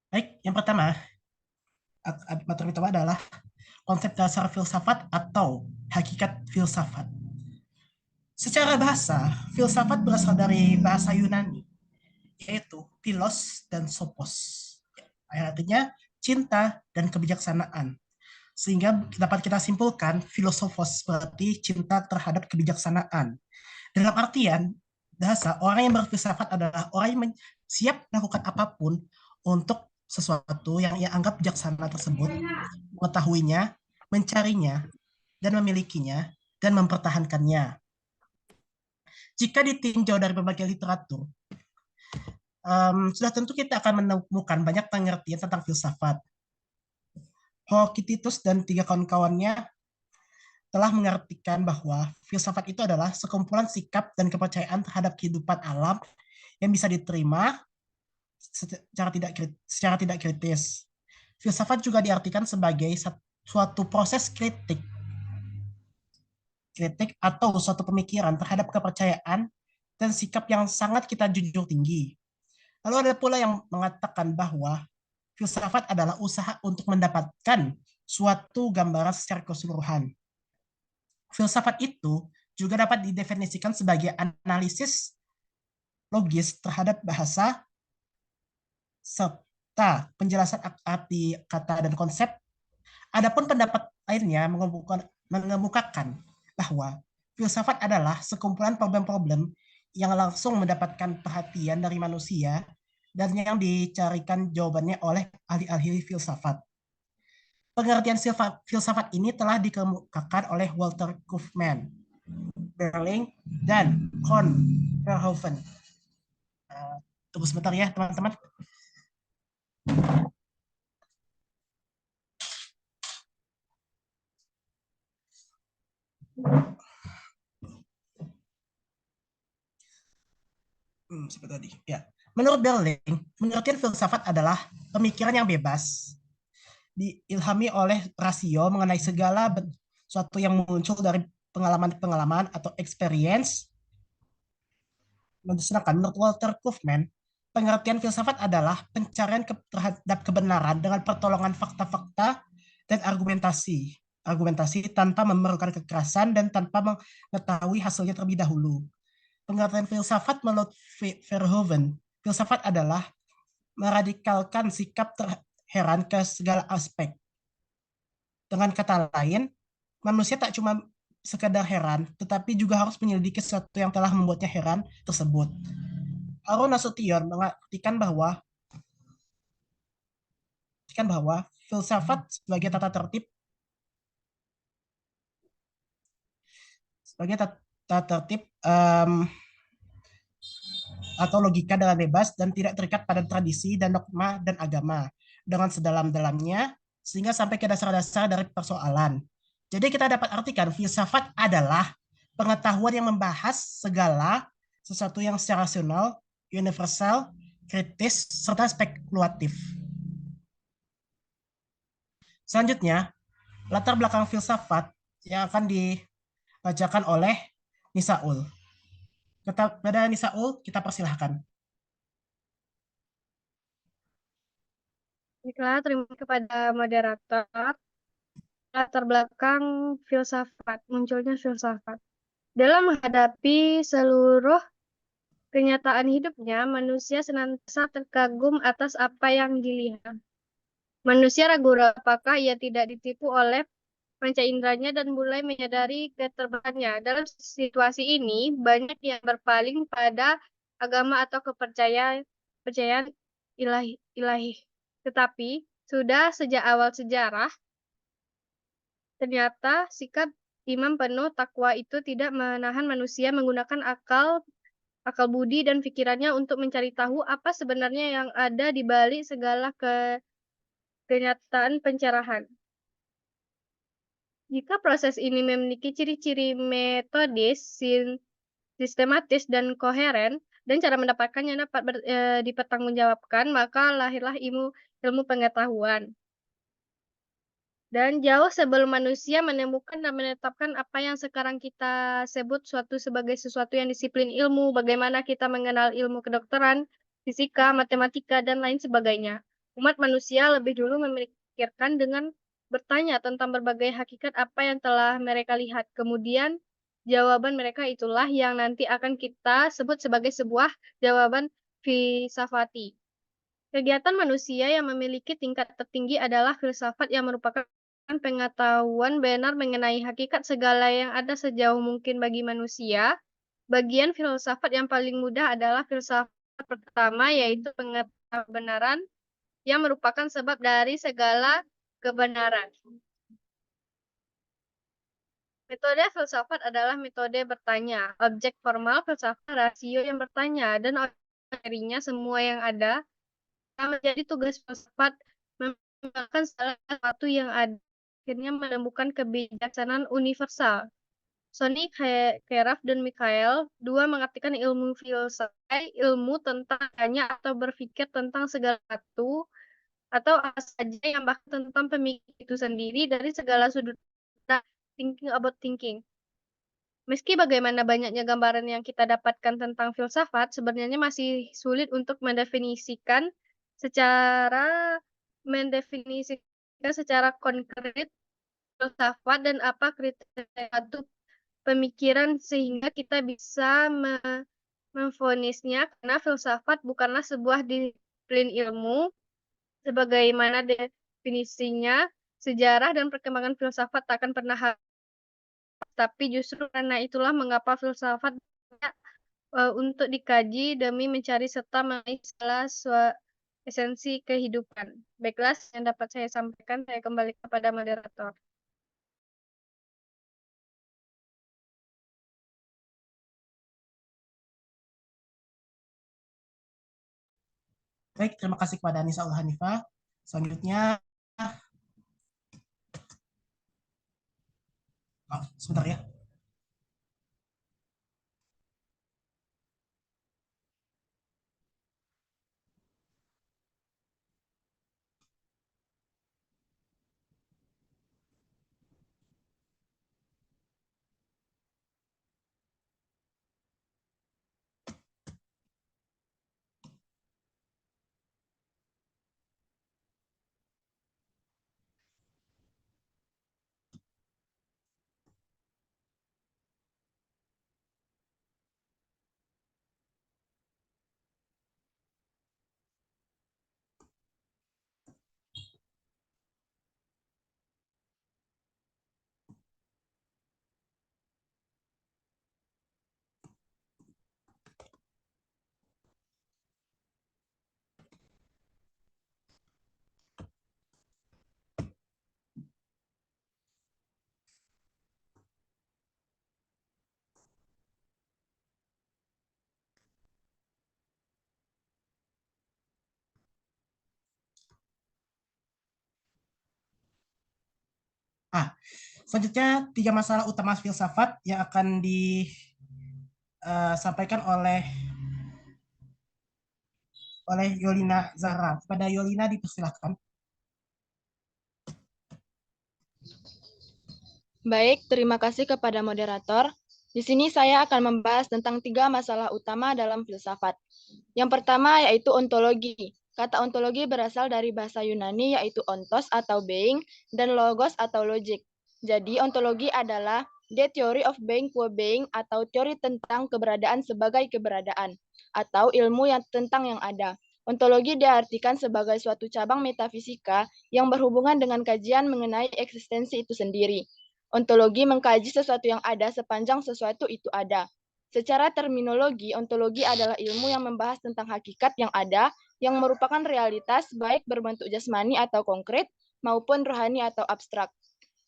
Baik, yang pertama, materi pertama adalah konsep dasar filsafat atau hakikat filsafat. Secara bahasa, filsafat berasal dari bahasa Yunani, yaitu philos dan sophos. Yang artinya cinta dan kebijaksanaan. Sehingga dapat kita simpulkan filosofos berarti cinta terhadap kebijaksanaan. Dalam artian bahasa, orang yang berfilsafat adalah orang yang siap melakukan apapun untuk sesuatu yang ia anggap bijaksana tersebut, mengetahuinya, mencarinya, dan memilikinya, dan mempertahankannya. Jika ditinjau dari berbagai literatur, sudah tentu kita akan menemukan banyak pengertian tentang filsafat. Hokitus dan tiga kawan-kawannya telah mengartikan bahwa filsafat itu adalah sekumpulan sikap dan kepercayaan terhadap kehidupan alam yang bisa diterima secara tidak kritis. Filsafat juga diartikan sebagai suatu proses kritik atau suatu pemikiran terhadap kepercayaan dan sikap yang sangat kita junjung tinggi. Lalu ada pula yang mengatakan bahwa filsafat adalah usaha untuk mendapatkan suatu gambaran secara keseluruhan. Filsafat itu juga dapat didefinisikan sebagai analisis logis terhadap bahasa serta penjelasan arti kata dan konsep. Adapun pendapat lainnya mengemukakan bahwa filsafat adalah sekumpulan problem-problem yang langsung mendapatkan perhatian dari manusia dan yang dicarikan jawabannya oleh ahli-ahli filsafat. Pengertian filsafat ini telah dikemukakan oleh Walter Kaufmann, Berling, dan Kohn Verhoeven. Tunggu sebentar ya, teman-teman. Seperti tadi. Ya. Menurut Berling, pengertian filsafat adalah pemikiran yang bebas, diilhami oleh rasio mengenai segala sesuatu yang muncul dari pengalaman-pengalaman atau experience. Sedangkan menurut Walter Kaufmann, pengertian filsafat adalah pencarian terhadap kebenaran dengan pertolongan fakta-fakta dan argumentasi. Argumentasi tanpa memerlukan kekerasan dan tanpa mengetahui hasilnya terlebih dahulu. Pengertian filsafat menurut Verhoeven, filsafat adalah meradikalkan sikap terheran ke segala aspek. Dengan kata lain, manusia tak cuma sekedar heran, tetapi juga harus menyelidiki sesuatu yang telah membuatnya heran tersebut. Aaron Nasution mengatakan bahwa filsafat sebagai tata tertib atau logika dengan bebas dan tidak terikat pada tradisi dan dogma dan agama dengan sedalam-dalamnya sehingga sampai ke dasar-dasar dari persoalan. Jadi kita dapat artikan filsafat adalah pengetahuan yang membahas segala sesuatu yang secara rasional, universal, kritis, serta spekulatif. Selanjutnya, latar belakang filsafat yang akan dibacakan oleh Nisaul. Kepada Nisaul, kita persilahkan. Baiklah, terima kasih kepada moderator. Latar belakang filsafat, munculnya filsafat. Dalam menghadapi seluruh kenyataan hidupnya, manusia senantiasa terkagum atas apa yang dilihat. Manusia ragu-ragu apakah ia tidak ditipu oleh panca inderanya dan mulai menyadari keterbatasannya. Dalam situasi ini, banyak yang berpaling pada agama atau kepercayaan ilahi. Tetapi, sudah sejak awal sejarah, ternyata sikap imam penuh takwa itu tidak menahan manusia menggunakan akal budi dan pikirannya untuk mencari tahu apa sebenarnya yang ada di balik segala kenyataan pencerahan. Jika proses ini memiliki ciri-ciri metodis, sistematis, dan koheren, dan cara mendapatkannya dapat dipertanggungjawabkan, maka lahirlah ilmu pengetahuan. Dan jauh sebelum manusia menemukan dan menetapkan apa yang sekarang kita sebut sebagai sesuatu yang disiplin ilmu, bagaimana kita mengenal ilmu kedokteran, fisika, matematika, dan lain sebagainya. Umat manusia lebih dulu memikirkan dengan bertanya tentang berbagai hakikat apa yang telah mereka lihat. Kemudian jawaban mereka itulah yang nanti akan kita sebut sebagai sebuah jawaban filsafati. Kegiatan manusia yang memiliki tingkat tertinggi adalah filsafat yang merupakan pengetahuan benar mengenai hakikat segala yang ada sejauh mungkin bagi manusia. Bagian filsafat yang paling mudah adalah filsafat pertama, yaitu pengetahuan kebenaran yang merupakan sebab dari segala kebenaran. Metode filsafat adalah metode bertanya. Objek formal filsafat rasio yang bertanya, dan darinya semua yang ada. Menjadi tugas filsafat mengembangkan salah satu yang ada, akhirnya menemukan kebijaksanaan universal. Sonny Keraf dan Mikhail dua mengartikan ilmu filsafat ilmu tentang adanya atau berpikir tentang segala sesuatu atau apa saja yang bahkan tentang pemikir itu sendiri dari segala sudut pandang, thinking about thinking. Meski bagaimana banyaknya gambaran yang kita dapatkan tentang filsafat, sebenarnya masih sulit untuk mendefinisikan secara konkret filsafat dan apa kriteria untuk pemikiran sehingga kita bisa memvonisnya, karena filsafat bukanlah sebuah disiplin ilmu sebagaimana definisinya. Sejarah dan perkembangan filsafat tak akan pernah habis, tapi justru karena itulah mengapa filsafat banyak untuk dikaji demi mencari serta mengenai segala esensi kehidupan. Baiklah, yang dapat saya sampaikan, saya kembali kepada moderator. Baik, terima kasih kepada Anissa Hanifah. Selanjutnya, sebentar ya. Selanjutnya, 3 masalah utama filsafat yang akan disampaikan oleh Yolina Zahra. Pada Yolina dipersilahkan. Baik, terima kasih kepada moderator. Di sini saya akan membahas tentang 3 masalah utama dalam filsafat. Yang pertama yaitu ontologi. Kata ontologi berasal dari bahasa Yunani yaitu ontos atau being dan logos atau logic. Jadi ontologi adalah the theory of being qua being atau teori tentang keberadaan sebagai keberadaan atau ilmu yang tentang yang ada. Ontologi diartikan sebagai suatu cabang metafisika yang berhubungan dengan kajian mengenai eksistensi itu sendiri. Ontologi mengkaji sesuatu yang ada sepanjang sesuatu itu ada. Secara terminologi, ontologi adalah ilmu yang membahas tentang hakikat yang ada, yang merupakan realitas baik berbentuk jasmani atau konkret, maupun rohani atau abstrak.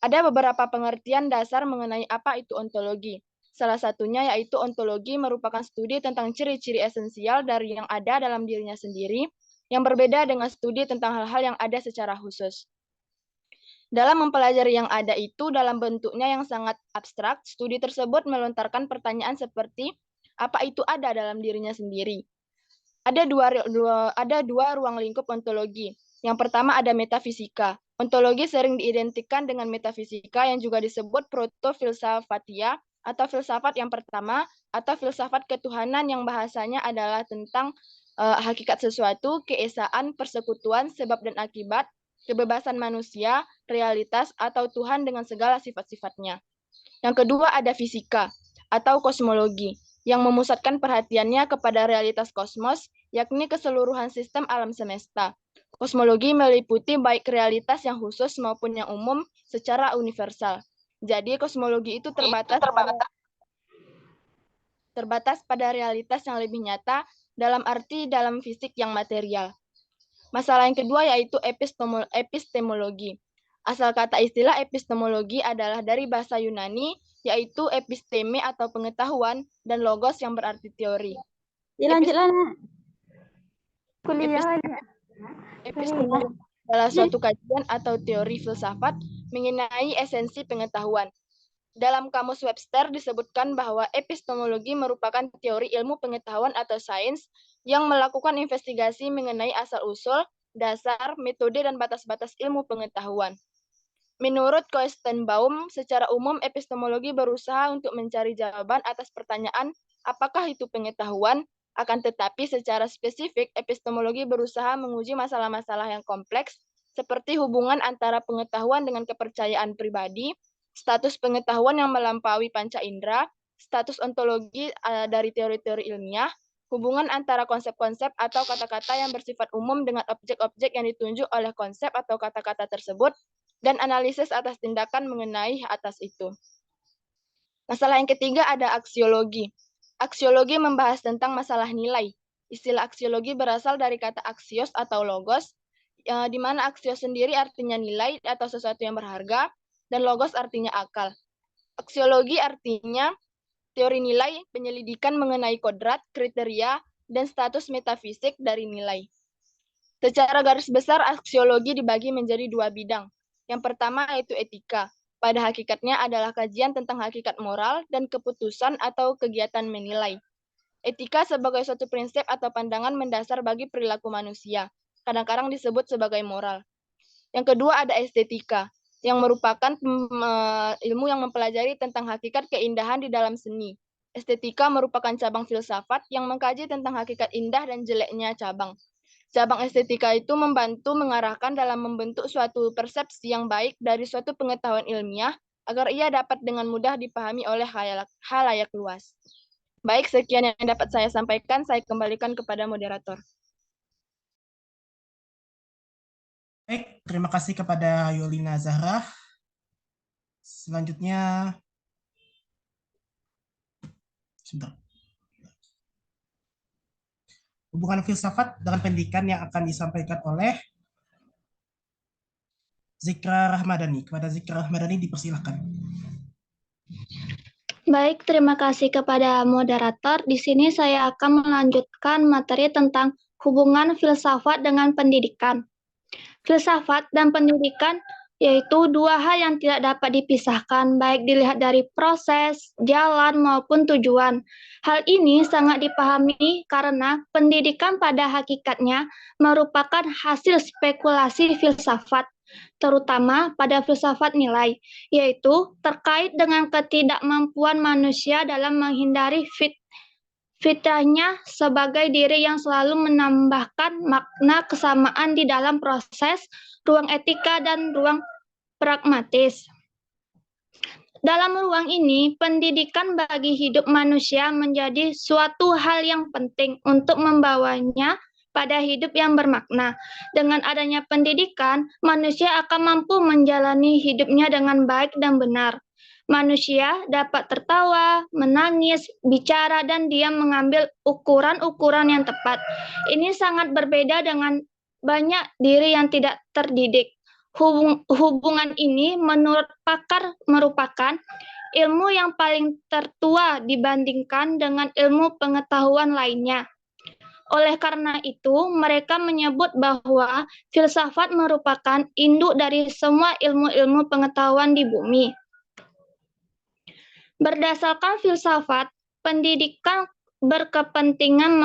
Ada beberapa pengertian dasar mengenai apa itu ontologi. Salah satunya yaitu ontologi merupakan studi tentang ciri-ciri esensial dari yang ada dalam dirinya sendiri, yang berbeda dengan studi tentang hal-hal yang ada secara khusus. Dalam mempelajari yang ada itu dalam bentuknya yang sangat abstrak, studi tersebut melontarkan pertanyaan seperti apa itu ada dalam dirinya sendiri. Ada dua ruang lingkup ontologi. Yang pertama ada metafisika. Ontologi sering diidentikan dengan metafisika yang juga disebut proto-filsafatia atau filsafat yang pertama atau filsafat ketuhanan yang bahasanya adalah tentang hakikat sesuatu, keesaan, persekutuan, sebab dan akibat, kebebasan manusia, realitas, atau Tuhan dengan segala sifat-sifatnya. Yang kedua ada fisika atau kosmologi, yang memusatkan perhatiannya kepada realitas kosmos, yakni keseluruhan sistem alam semesta. Kosmologi meliputi baik realitas yang khusus maupun yang umum secara universal. Jadi kosmologi itu terbatas pada realitas yang lebih nyata dalam arti dalam fisik yang material. Masalah yang kedua yaitu epistemologi. Asal kata istilah epistemologi adalah dari bahasa Yunani, yaitu episteme atau pengetahuan, dan logos yang berarti teori. Lanjutlah, kuliah. Epistemologi adalah suatu kajian atau teori filsafat mengenai esensi pengetahuan. Dalam Kamus Webster disebutkan bahwa epistemologi merupakan teori ilmu pengetahuan atau sains yang melakukan investigasi mengenai asal-usul, dasar, metode, dan batas-batas ilmu pengetahuan. Menurut Koestenbaum, secara umum epistemologi berusaha untuk mencari jawaban atas pertanyaan apakah itu pengetahuan, akan tetapi secara spesifik epistemologi berusaha menguji masalah-masalah yang kompleks seperti hubungan antara pengetahuan dengan kepercayaan pribadi, status pengetahuan yang melampaui panca indera, status ontologi dari teori-teori ilmiah, hubungan antara konsep-konsep atau kata-kata yang bersifat umum dengan objek-objek yang ditunjuk oleh konsep atau kata-kata tersebut, dan analisis atas tindakan mengenai atas itu. Masalah yang ketiga ada aksiologi. Aksiologi membahas tentang masalah nilai. Istilah aksiologi berasal dari kata aksios atau logos, di mana aksios sendiri artinya nilai atau sesuatu yang berharga, dan logos artinya akal. Aksiologi artinya teori nilai, penyelidikan mengenai kodrat, kriteria, dan status metafisik dari nilai. Secara garis besar, aksiologi dibagi menjadi dua bidang. Yang pertama yaitu etika. Pada hakikatnya adalah kajian tentang hakikat moral dan keputusan atau kegiatan menilai. Etika sebagai suatu prinsip atau pandangan mendasar bagi perilaku manusia. Kadang-kadang disebut sebagai moral. Yang kedua ada estetika, yang merupakan ilmu yang mempelajari tentang hakikat keindahan di dalam seni. Estetika merupakan cabang filsafat yang mengkaji tentang hakikat indah dan jeleknya cabang. Cabang estetika itu membantu mengarahkan dalam membentuk suatu persepsi yang baik dari suatu pengetahuan ilmiah agar ia dapat dengan mudah dipahami oleh khalayak luas. Baik, sekian yang dapat saya sampaikan. Saya kembalikan kepada moderator. Baik, terima kasih kepada Yolina Zahra. Selanjutnya, sebentar. Hubungan filsafat dengan pendidikan yang akan disampaikan oleh Zikra Rahmadani. Kepada Zikra Rahmadani dipersilakan. Baik, terima kasih kepada moderator. Di sini saya akan melanjutkan materi tentang hubungan filsafat dengan pendidikan. Filsafat dan pendidikan yaitu dua hal yang tidak dapat dipisahkan, baik dilihat dari proses, jalan, maupun tujuan. Hal ini sangat dipahami karena pendidikan pada hakikatnya merupakan hasil spekulasi filsafat, terutama pada filsafat nilai, yaitu terkait dengan ketidakmampuan manusia dalam menghindari fitrahnya sebagai diri yang selalu menambahkan makna kesamaan di dalam proses, ruang etika, dan ruang pragmatis. Dalam ruang ini, pendidikan bagi hidup manusia menjadi suatu hal yang penting untuk membawanya pada hidup yang bermakna. Dengan adanya pendidikan, manusia akan mampu menjalani hidupnya dengan baik dan benar. Manusia dapat tertawa, menangis, bicara, dan dia mengambil ukuran-ukuran yang tepat. Ini sangat berbeda dengan banyak diri yang tidak terdidik. Hubungan ini menurut pakar merupakan ilmu yang paling tertua dibandingkan dengan ilmu pengetahuan lainnya. Oleh karena itu, mereka menyebut bahwa filsafat merupakan induk dari semua ilmu-ilmu pengetahuan di bumi. Berdasarkan filsafat, pendidikan berkepentingan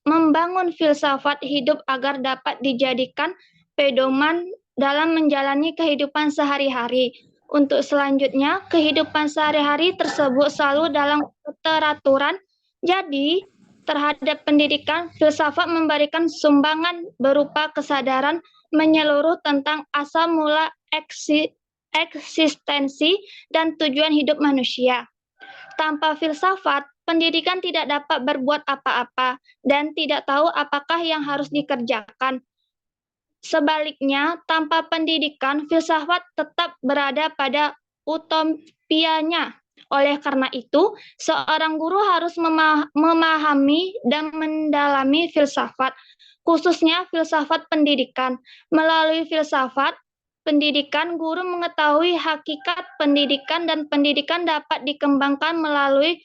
membangun filsafat hidup agar dapat dijadikan pedoman dalam menjalani kehidupan sehari-hari. Untuk selanjutnya, kehidupan sehari-hari tersebut selalu dalam keteraturan. Jadi, terhadap pendidikan, filsafat memberikan sumbangan berupa kesadaran menyeluruh tentang asal mula eksistensi dan tujuan hidup manusia. Tanpa filsafat, pendidikan tidak dapat berbuat apa-apa dan tidak tahu apakah yang harus dikerjakan. Sebaliknya, tanpa pendidikan, filsafat tetap berada pada utopianya. Oleh karena itu, seorang guru harus memahami dan mendalami filsafat, khususnya filsafat pendidikan. Melalui filsafat pendidikan, guru mengetahui hakikat pendidikan dan pendidikan dapat dikembangkan melalui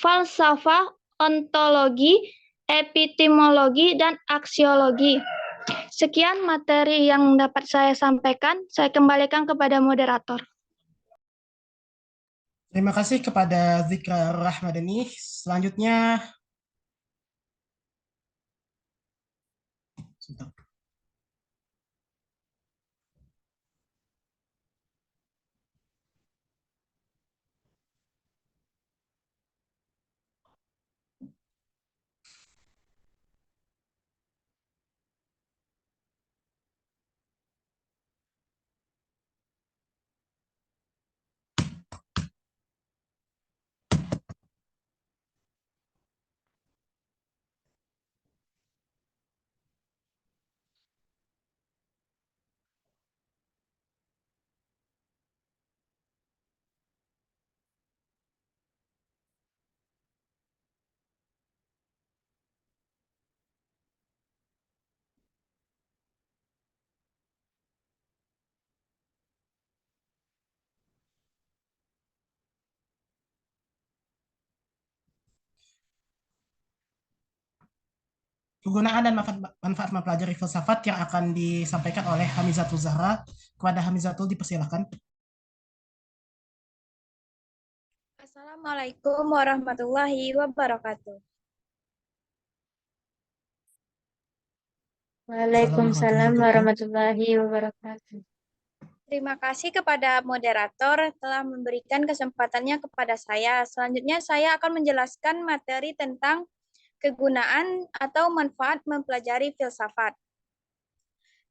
falsafah, ontologi, epistemologi, dan aksiologi. Sekian materi yang dapat saya sampaikan. Saya kembalikan kepada moderator. Terima kasih kepada Zikra Rahmadani. Selanjutnya, sebentar. Penggunaan dan manfaat mempelajari filsafat yang akan disampaikan oleh Hamizatul Zahra. Kepada Hamizatul dipersilakan. Assalamualaikum warahmatullahi wabarakatuh. Waalaikumsalam warahmatullahi wabarakatuh. Terima kasih kepada moderator telah memberikan kesempatannya kepada saya. Selanjutnya saya akan menjelaskan materi tentang kegunaan atau manfaat mempelajari filsafat.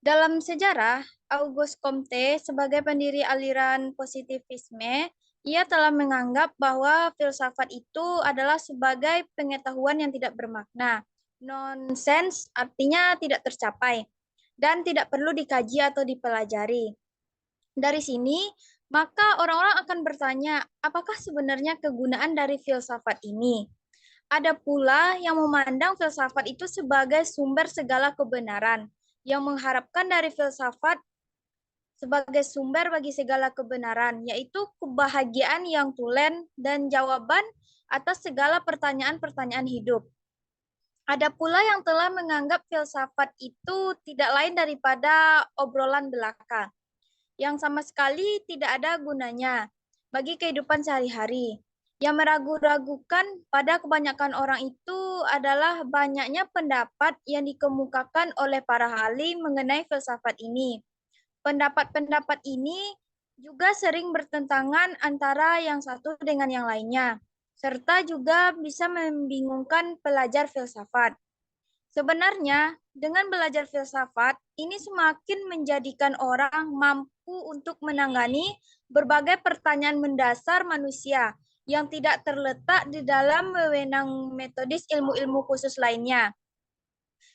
Dalam sejarah, Auguste Comte sebagai pendiri aliran positivisme, ia telah menganggap bahwa filsafat itu adalah sebagai pengetahuan yang tidak bermakna. Nonsense artinya tidak tercapai dan tidak perlu dikaji atau dipelajari. Dari sini, maka orang-orang akan bertanya, apakah sebenarnya kegunaan dari filsafat ini? Ada pula yang memandang filsafat itu sebagai sumber segala kebenaran, yang mengharapkan dari filsafat sebagai sumber bagi segala kebenaran, yaitu kebahagiaan yang tulen dan jawaban atas segala pertanyaan-pertanyaan hidup. Ada pula yang telah menganggap filsafat itu tidak lain daripada obrolan belaka, yang sama sekali tidak ada gunanya bagi kehidupan sehari-hari. Yang meragu-ragukan pada kebanyakan orang itu adalah banyaknya pendapat yang dikemukakan oleh para ahli mengenai filsafat ini. Pendapat-pendapat ini juga sering bertentangan antara yang satu dengan yang lainnya, serta juga bisa membingungkan pelajar filsafat. Sebenarnya, dengan belajar filsafat, ini semakin menjadikan orang mampu untuk menangani berbagai pertanyaan mendasar manusia yang tidak terletak di dalam wewenang metodis ilmu-ilmu khusus lainnya.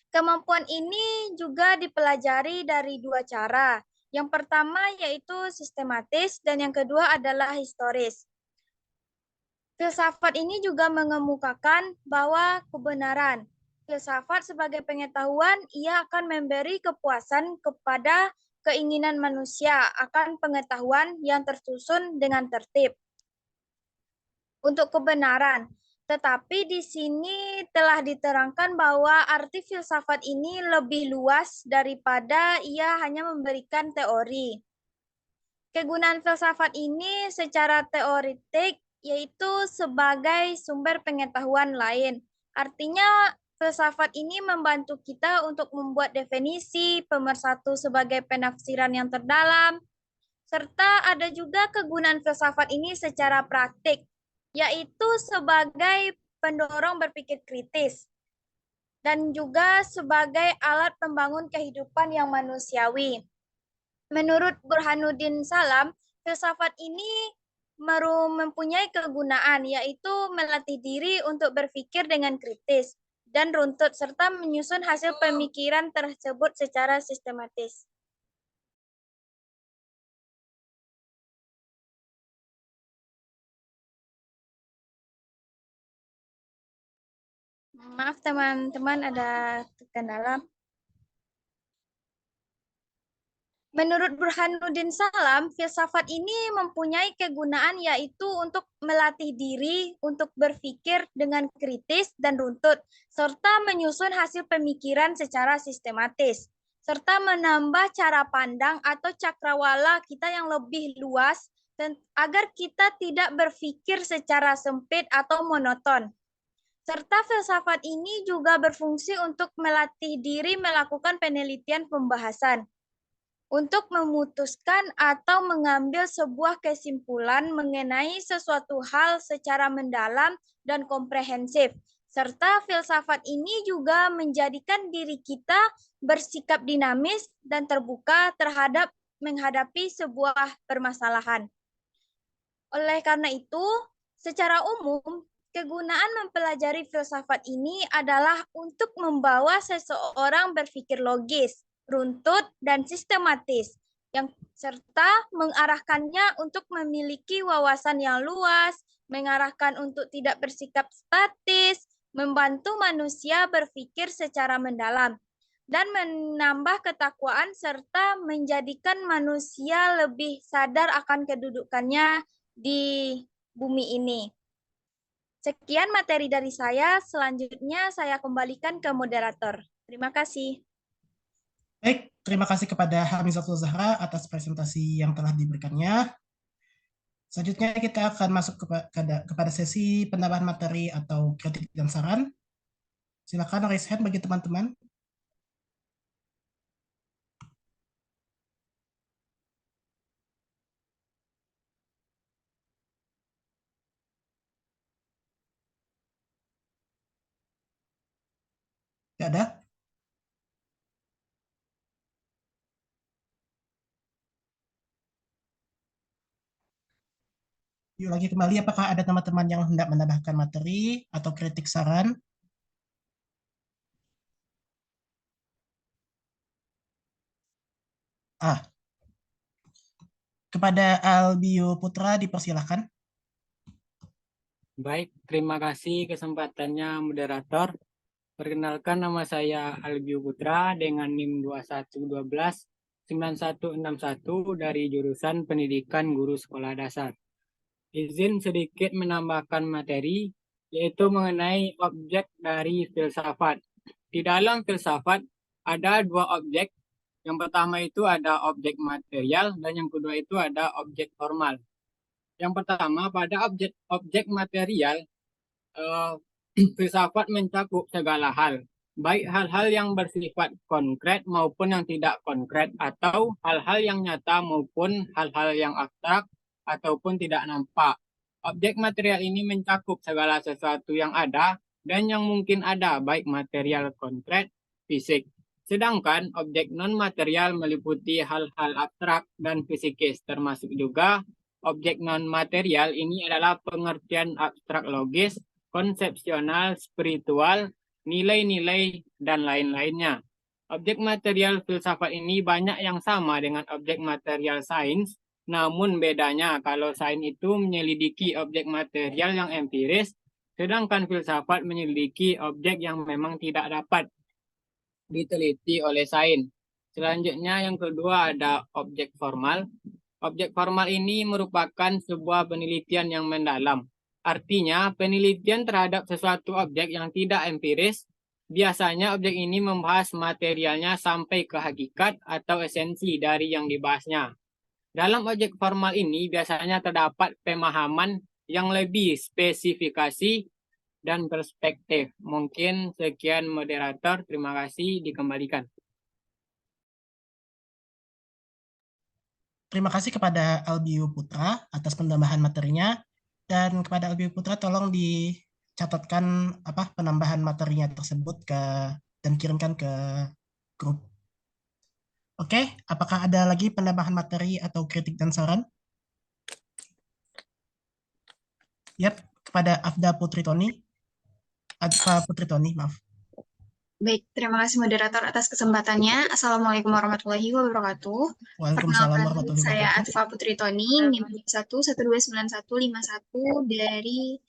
Kemampuan ini juga dipelajari dari dua cara. Yang pertama yaitu sistematis dan yang kedua adalah historis. Filsafat ini juga mengemukakan bahwa kebenaran filsafat sebagai pengetahuan, ia akan memberi kepuasan kepada keinginan manusia akan pengetahuan yang tersusun dengan tertib. Untuk kebenaran, tetapi di sini telah diterangkan bahwa arti filsafat ini lebih luas daripada ia hanya memberikan teori. Kegunaan filsafat ini secara teoretik yaitu sebagai sumber pengetahuan lain. Artinya filsafat ini membantu kita untuk membuat definisi, pemersatu sebagai penafsiran yang terdalam, serta ada juga kegunaan filsafat ini secara praktik, yaitu sebagai pendorong berpikir kritis, dan juga sebagai alat pembangun kehidupan yang manusiawi. Menurut Burhanuddin Salam, filsafat ini mempunyai kegunaan, yaitu melatih diri untuk berpikir dengan kritis dan runtut, serta menyusun hasil pemikiran tersebut secara sistematis. Maaf teman-teman, ada kendala. Menurut Burhanuddin Salam, filsafat ini mempunyai kegunaan yaitu untuk melatih diri untuk berpikir dengan kritis dan runtut, serta menyusun hasil pemikiran secara sistematis, serta menambah cara pandang atau cakrawala kita yang lebih luas, dan agar kita tidak berpikir secara sempit atau monoton. Serta filsafat ini juga berfungsi untuk melatih diri melakukan penelitian pembahasan, untuk memutuskan atau mengambil sebuah kesimpulan mengenai sesuatu hal secara mendalam dan komprehensif. Serta filsafat ini juga menjadikan diri kita bersikap dinamis dan terbuka terhadap menghadapi sebuah permasalahan. Oleh karena itu, secara umum, kegunaan mempelajari filsafat ini adalah untuk membawa seseorang berpikir logis, runtut, dan sistematis, yang serta mengarahkannya untuk memiliki wawasan yang luas, mengarahkan untuk tidak bersikap statis, membantu manusia berpikir secara mendalam, dan menambah ketakwaan serta menjadikan manusia lebih sadar akan kedudukannya di bumi ini. Sekian materi dari saya. Selanjutnya saya kembalikan ke moderator. Terima kasih. Baik, terima kasih kepada Hamizatul Zahra atas presentasi yang telah diberikannya. Selanjutnya kita akan masuk kepada sesi penambahan materi atau kritik dan saran. Silakan raise hand bagi teman-teman. Tidak ada? Yuk lagi kembali, apakah ada teman-teman yang hendak menambahkan materi atau kritik saran? Kepada Albio Putra dipersilakan. Baik, terima kasih kesempatannya moderator. Perkenalkan, nama saya Albio Putra dengan NIM 21129161 dari jurusan Pendidikan Guru Sekolah Dasar. Izin sedikit menambahkan materi, yaitu mengenai objek dari filsafat. Di dalam filsafat ada dua objek. Yang pertama itu ada objek material dan yang kedua itu ada objek formal. Yang pertama, pada objek material, filsafat mencakup segala hal, baik hal-hal yang bersifat konkret maupun yang tidak konkret, atau hal-hal yang nyata maupun hal-hal yang abstrak ataupun tidak nampak. Objek material ini mencakup segala sesuatu yang ada dan yang mungkin ada, baik material konkret, fisik. Sedangkan objek non-material meliputi hal-hal abstrak dan fisikis, termasuk juga objek non-material ini adalah pengertian abstrak logis, konsepsional, spiritual, nilai-nilai, dan lain-lainnya. Objek material filsafat ini banyak yang sama dengan objek material sains, namun bedanya kalau sains itu menyelidiki objek material yang empiris, sedangkan filsafat menyelidiki objek yang memang tidak dapat diteliti oleh sains. Selanjutnya yang kedua ada objek formal. Objek formal ini merupakan sebuah penelitian yang mendalam. Artinya, penelitian terhadap sesuatu objek yang tidak empiris, biasanya objek ini membahas materialnya sampai ke hakikat atau esensi dari yang dibahasnya. Dalam objek formal ini biasanya terdapat pemahaman yang lebih spesifikasi dan perspektif. Mungkin sekian moderator, terima kasih, dikembalikan. Terima kasih kepada Albio Putra atas penambahan materinya. Dan kepada Albio Putra tolong catatkan penambahan materinya tersebut dan kirimkan ke grup. Oke, apakah ada lagi penambahan materi atau kritik dan saran? Yap, kepada Afda Putri Toni. Afda Putri Toni, maaf. Baik, terima kasih moderator atas kesempatannya. Assalamualaikum warahmatullahi wabarakatuh. Waalaikumsalam Perkenalkan, warahmatullahi saya wabarakatuh. Atfa Putri Toni, NIM 1129151 dari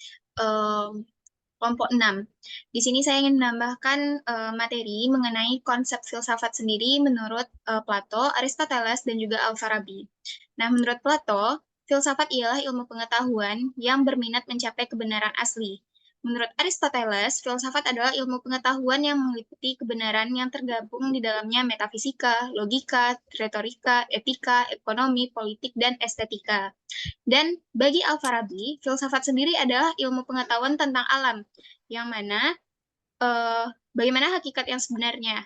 kelompok 6. Di sini saya ingin menambahkan materi mengenai konsep filsafat sendiri menurut Plato, Aristoteles, dan juga Al-Farabi. Nah, menurut Plato, filsafat ialah ilmu pengetahuan yang berminat mencapai kebenaran asli. Menurut Aristoteles, filsafat adalah ilmu pengetahuan yang meliputi kebenaran yang tergabung di dalamnya metafisika, logika, retorika, etika, ekonomi, politik, dan estetika. Dan bagi Al-Farabi, filsafat sendiri adalah ilmu pengetahuan tentang alam, yang mana bagaimana hakikat yang sebenarnya.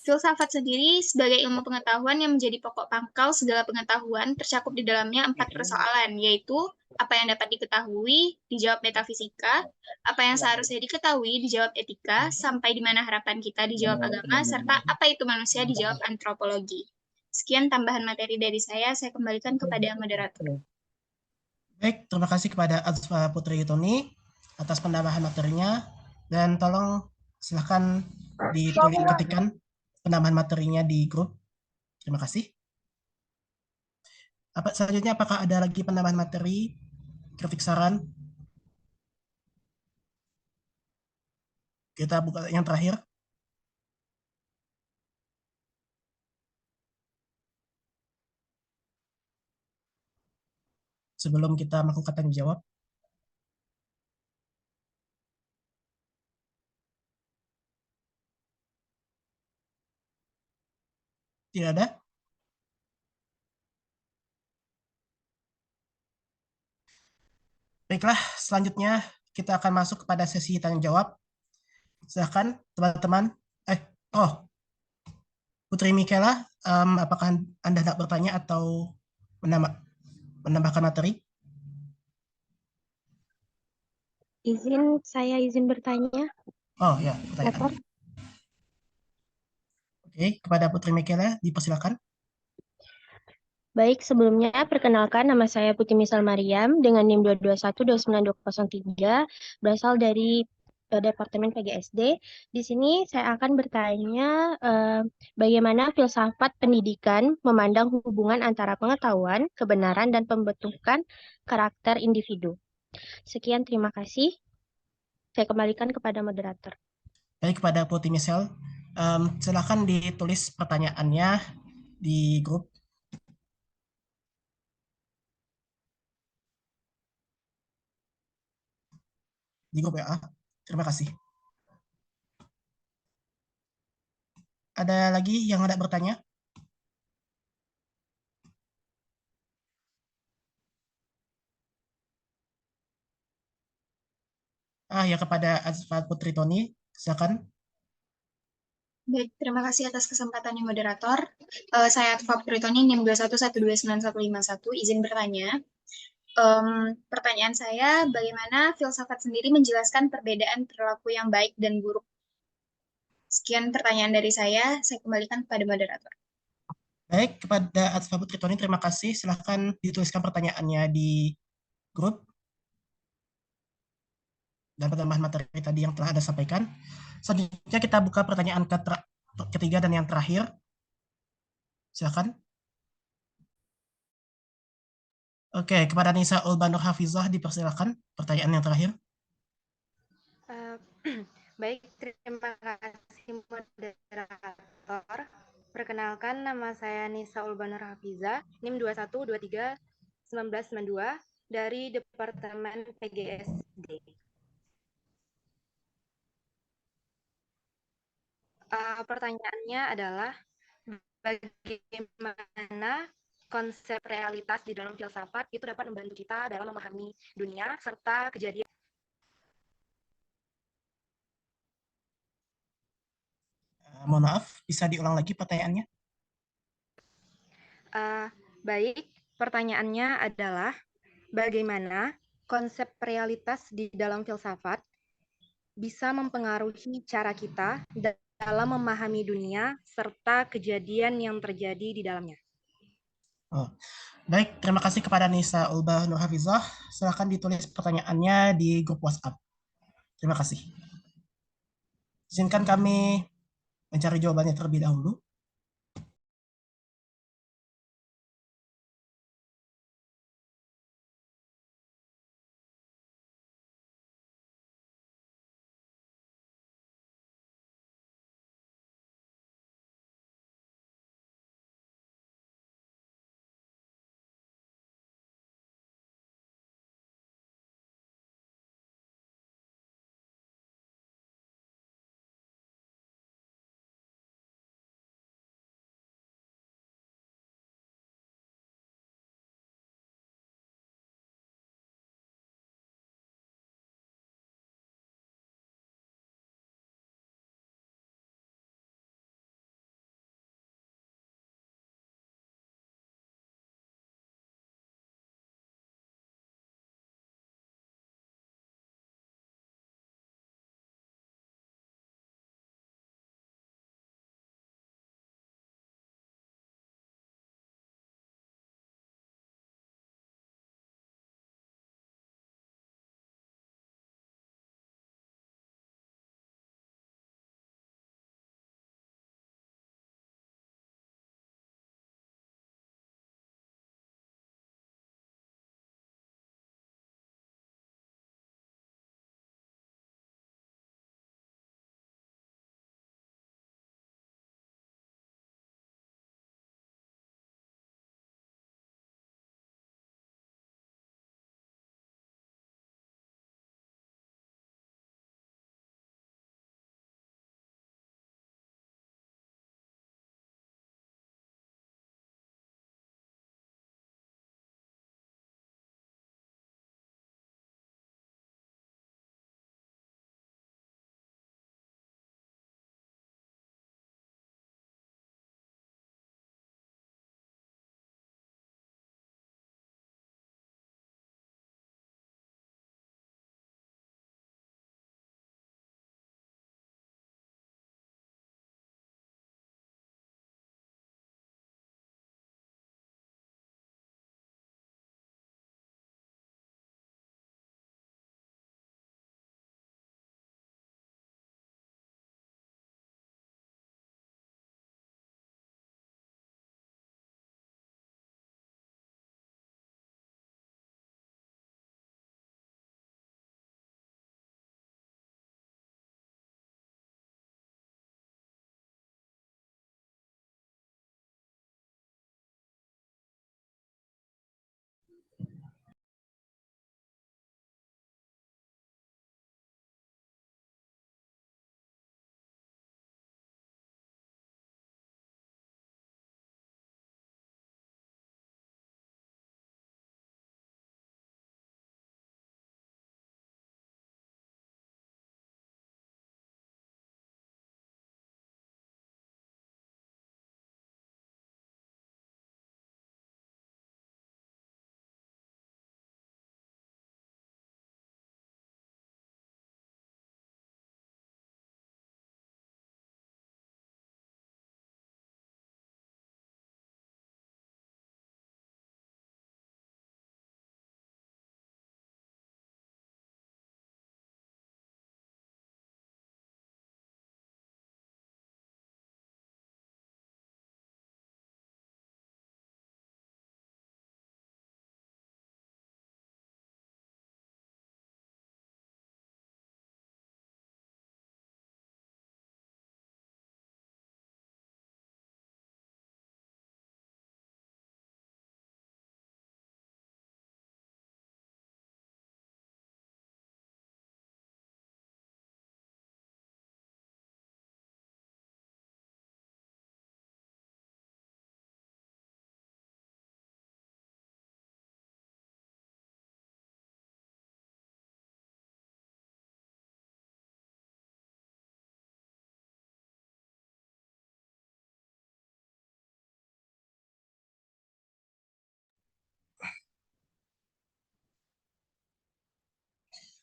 Filsafat sendiri sebagai ilmu pengetahuan yang menjadi pokok pangkal segala pengetahuan tercakup di dalamnya 4 persoalan, yaitu apa yang dapat diketahui dijawab metafisika, apa yang seharusnya diketahui dijawab etika, sampai di mana harapan kita dijawab agama, serta apa itu manusia dijawab antropologi. Sekian tambahan materi dari saya kembalikan kepada moderator. Baik, terima kasih kepada Atfa Putri Toni atas penambahan materinya, dan tolong silahkan ketikkan penambahan materinya di grup. Terima kasih. Selanjutnya, apakah ada lagi penambahan materi, kritik saran? Kita buka yang terakhir. Sebelum kita melakukan tanya jawab. Tidak ada? Baiklah, selanjutnya kita akan masuk kepada sesi tanya jawab. Silakan teman-teman. Putri Michaela, apakah Anda hendak bertanya atau menambahkan materi? Saya izin bertanya. Oh ya, pertanyaan. Oke, kepada Putri Michaela, dipersilakan. Baik, sebelumnya perkenalkan nama saya Putri Misal Mariam dengan NIM 221-29203, berasal dari Departemen PGSD. Di sini saya akan bertanya bagaimana filsafat pendidikan memandang hubungan antara pengetahuan, kebenaran, dan pembentukan karakter individu. Sekian, terima kasih. Saya kembalikan kepada moderator. Baik, kepada Putri Misal, silakan ditulis pertanyaannya di grup. Di grup WA. Terima kasih. Ada lagi yang hendak bertanya? Ya, kepada Azfa Putri Toni, silakan. Baik, terima kasih atas kesempatannya moderator. Saya Atfa Putri Toni, NIM 221-29151, izin bertanya. Pertanyaan saya, bagaimana filsafat sendiri menjelaskan perbedaan perilaku yang baik dan buruk? Sekian pertanyaan dari saya kembalikan kepada moderator. Baik, kepada Atfa Putri Toni, terima kasih. Silahkan dituliskan pertanyaannya di grup. Dan penambahan materi tadi yang telah Anda sampaikan. Selanjutnya kita buka pertanyaan ketiga dan yang terakhir. Silakan. Oke, kepada Nisa Ulbanur Hafizah dipersilakan pertanyaan yang terakhir. Baik, terima kasih moderator. Perkenalkan, nama saya Nisa Ulbanur Hafizah, NIM 2123-1992 dari Departemen PGSD. Pertanyaannya adalah, bagaimana konsep realitas di dalam filsafat itu dapat membantu kita dalam memahami dunia serta kejadian. Mohon maaf, bisa diulang lagi pertanyaannya? Baik, pertanyaannya adalah bagaimana konsep realitas di dalam filsafat bisa mempengaruhi cara kita dalam memahami dunia serta kejadian yang terjadi di dalamnya. Oh, baik, terima kasih kepada Nisa Ulbah Nur Hafizah. Silakan ditulis pertanyaannya di grup WhatsApp. Terima kasih. Izinkan kami mencari jawabannya terlebih dahulu.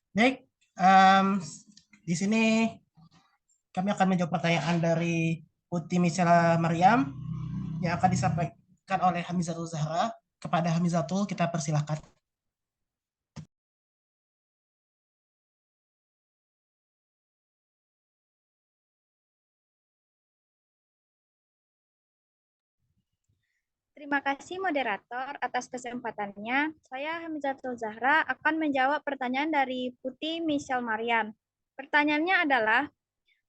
Baik, di sini kami akan menjawab pertanyaan dari Putri Michela Mariam yang akan disampaikan oleh Hamizatul Zahra. Kepada Hamizatul, kita persilahkan. Terima kasih moderator atas kesempatannya. Saya Hamizatul Zahra akan menjawab pertanyaan dari Putri Michelle Mariam. Pertanyaannya adalah,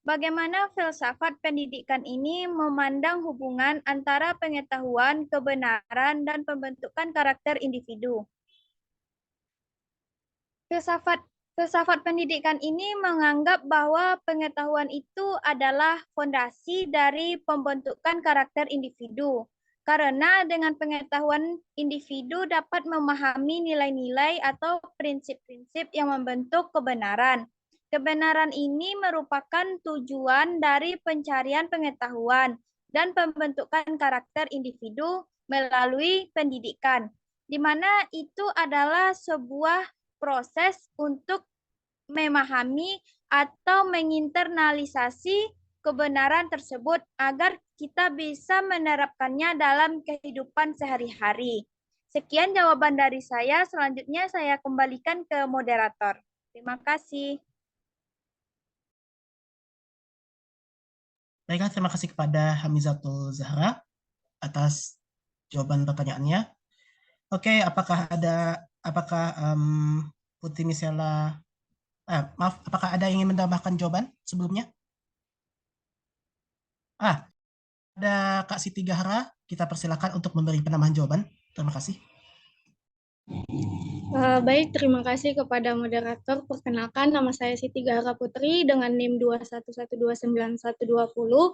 bagaimana filsafat pendidikan ini memandang hubungan antara pengetahuan, kebenaran, dan pembentukan karakter individu? Filsafat pendidikan ini menganggap bahwa pengetahuan itu adalah fondasi dari pembentukan karakter individu. Karena dengan pengetahuan individu dapat memahami nilai-nilai atau prinsip-prinsip yang membentuk kebenaran. Kebenaran ini merupakan tujuan dari pencarian pengetahuan dan pembentukan karakter individu melalui pendidikan, di mana itu adalah sebuah proses untuk memahami atau menginternalisasi kebenaran tersebut agar kita bisa menerapkannya dalam kehidupan sehari-hari. Sekian jawaban dari saya. Selanjutnya saya kembalikan ke moderator. Terima kasih. Baiklah, terima kasih kepada Hamizatul Zahra atas jawaban pertanyaannya. Oke, apakah Putri Michela, maaf, apakah ada yang ingin menambahkan jawaban sebelumnya? Ada Kak Siti Gahara, kita persilakan untuk memberi penambahan jawaban. Terima kasih. Baik, terima kasih kepada moderator. Perkenalkan, nama saya Siti Gahara Putri dengan NIM 211291120.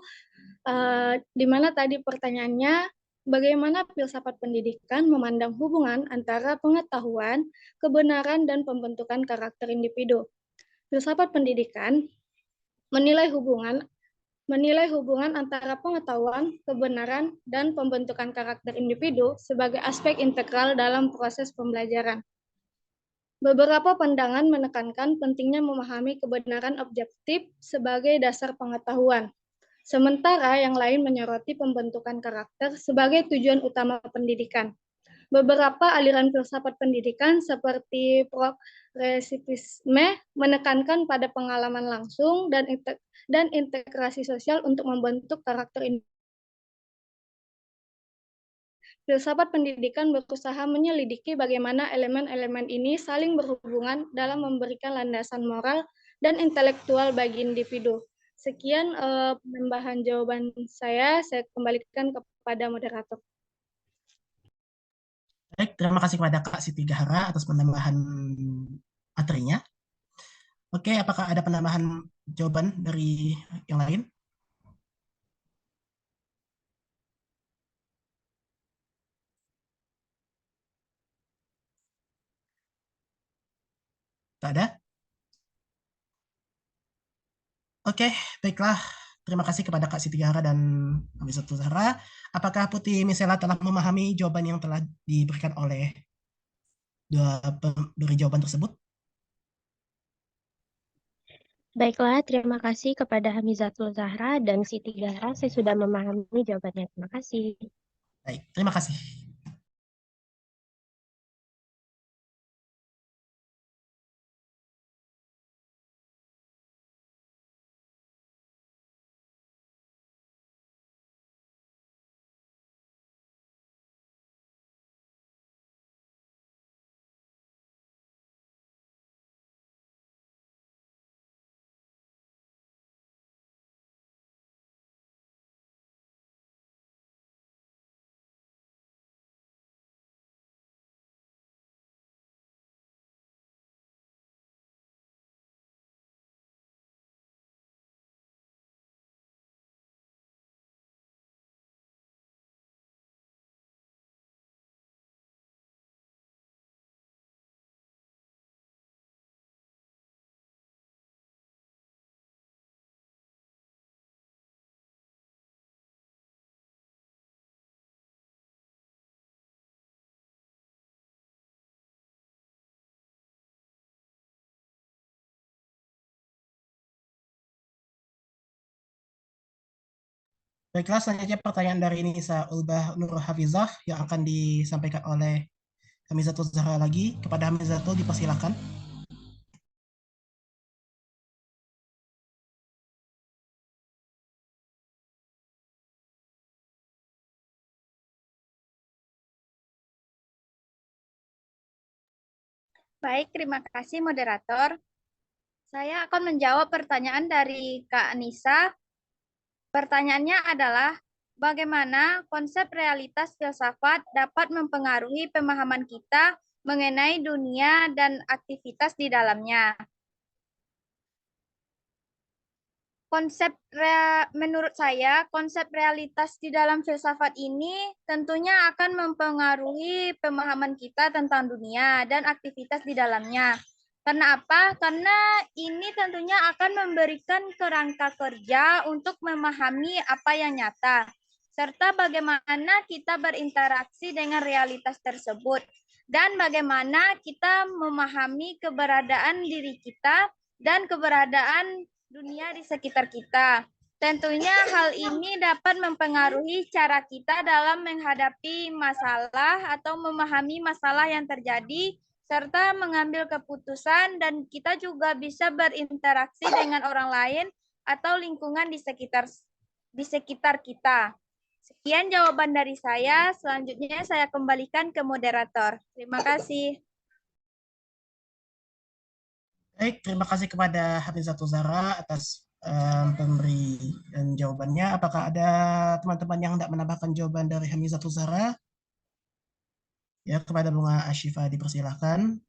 Di mana tadi pertanyaannya, bagaimana filsafat pendidikan memandang hubungan antara pengetahuan, kebenaran, dan pembentukan karakter individu. Filsafat pendidikan menilai hubungan antara pengetahuan, kebenaran, dan pembentukan karakter individu sebagai aspek integral dalam proses pembelajaran. Beberapa pandangan menekankan pentingnya memahami kebenaran objektif sebagai dasar pengetahuan, sementara yang lain menyoroti pembentukan karakter sebagai tujuan utama pendidikan. Beberapa aliran filsafat pendidikan seperti progresivisme menekankan pada pengalaman langsung dan integrasi sosial untuk membentuk karakter individu. Filsafat pendidikan berusaha menyelidiki bagaimana elemen-elemen ini saling berhubungan dalam memberikan landasan moral dan intelektual bagi individu. Sekian penambahan jawaban saya kembalikan kepada moderator. Baik, terima kasih kepada Kak Siti Gahara atas penambahan materinya. Oke, apakah ada penambahan jawaban dari yang lain? Tak ada? Oke, baiklah. Terima kasih kepada Kak Siti Gahara dan Hamizatul Zahra. Apakah Putri Michela telah memahami jawaban yang telah diberikan oleh dua pemberi jawaban tersebut? Baiklah, terima kasih kepada Hamizatul Zahra dan Siti Gahara. Saya sudah memahami jawabannya. Terima kasih. Baik, terima kasih. Baiklah, selanjutnya pertanyaan dari Nisa Ulbah Nur Hafizah yang akan disampaikan oleh Hamizatul Zahra lagi. Kepada Hamizatul dipersilakan. Baik, terima kasih moderator. Saya akan menjawab pertanyaan dari Kak Nisa. Pertanyaannya adalah, bagaimana konsep realitas filsafat dapat mempengaruhi pemahaman kita mengenai dunia dan aktivitas di dalamnya? Menurut saya, konsep realitas di dalam filsafat ini tentunya akan mempengaruhi pemahaman kita tentang dunia dan aktivitas di dalamnya. Karena apa? Karena ini tentunya akan memberikan kerangka kerja untuk memahami apa yang nyata, serta bagaimana kita berinteraksi dengan realitas tersebut, dan bagaimana kita memahami keberadaan diri kita dan keberadaan dunia di sekitar kita. Tentunya hal ini dapat mempengaruhi cara kita dalam menghadapi masalah atau memahami masalah yang terjadi serta mengambil keputusan, dan kita juga bisa berinteraksi dengan orang lain atau lingkungan di sekitar kita. Sekian jawaban dari saya. Selanjutnya saya kembalikan ke moderator. Terima kasih. Baik, terima kasih kepada Hamizatul Zahra atas pemberian jawabannya. Apakah ada teman-teman yang tidak menambahkan jawaban dari Hamizatul Zahra? Ya, kepada Bunga Ashifa dipersilahkan.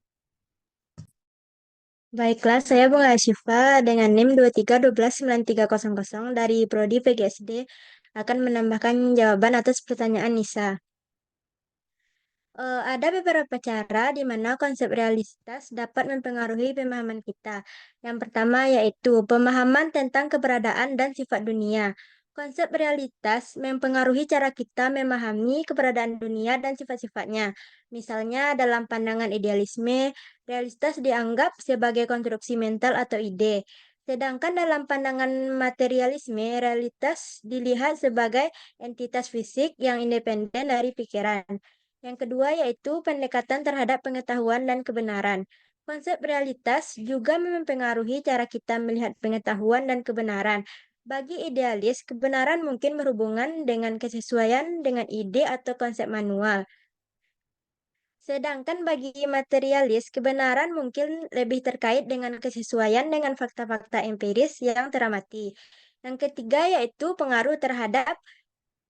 Baiklah, saya Bunga Ashifa dengan NIM 23129300 dari Prodi PGSD akan menambahkan jawaban atas pertanyaan Nisa. Ada beberapa cara di mana konsep realitas dapat mempengaruhi pemahaman kita. Yang pertama yaitu pemahaman tentang keberadaan dan sifat dunia. Konsep realitas mempengaruhi cara kita memahami keberadaan dunia dan sifat-sifatnya. Misalnya dalam pandangan idealisme, realitas dianggap sebagai konstruksi mental atau ide. Sedangkan dalam pandangan materialisme, realitas dilihat sebagai entitas fisik yang independen dari pikiran. Yang kedua yaitu pendekatan terhadap pengetahuan dan kebenaran. Konsep realitas juga mempengaruhi cara kita melihat pengetahuan dan kebenaran. Bagi idealis, kebenaran mungkin berhubungan dengan kesesuaian dengan ide atau konsep manual. Sedangkan bagi materialis, kebenaran mungkin lebih terkait dengan kesesuaian dengan fakta-fakta empiris yang teramati. Yang ketiga yaitu pengaruh terhadap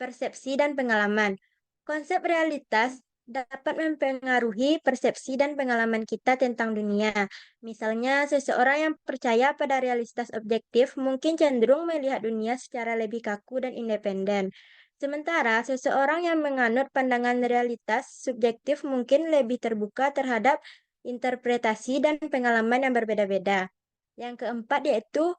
persepsi dan pengalaman. Konsep realitas dapat mempengaruhi persepsi dan pengalaman kita tentang dunia. Misalnya, seseorang yang percaya pada realitas objektif mungkin cenderung melihat dunia secara lebih kaku dan independen. Sementara, seseorang yang menganut pandangan realitas subjektif mungkin lebih terbuka terhadap interpretasi dan pengalaman yang berbeda-beda. Yang keempat yaitu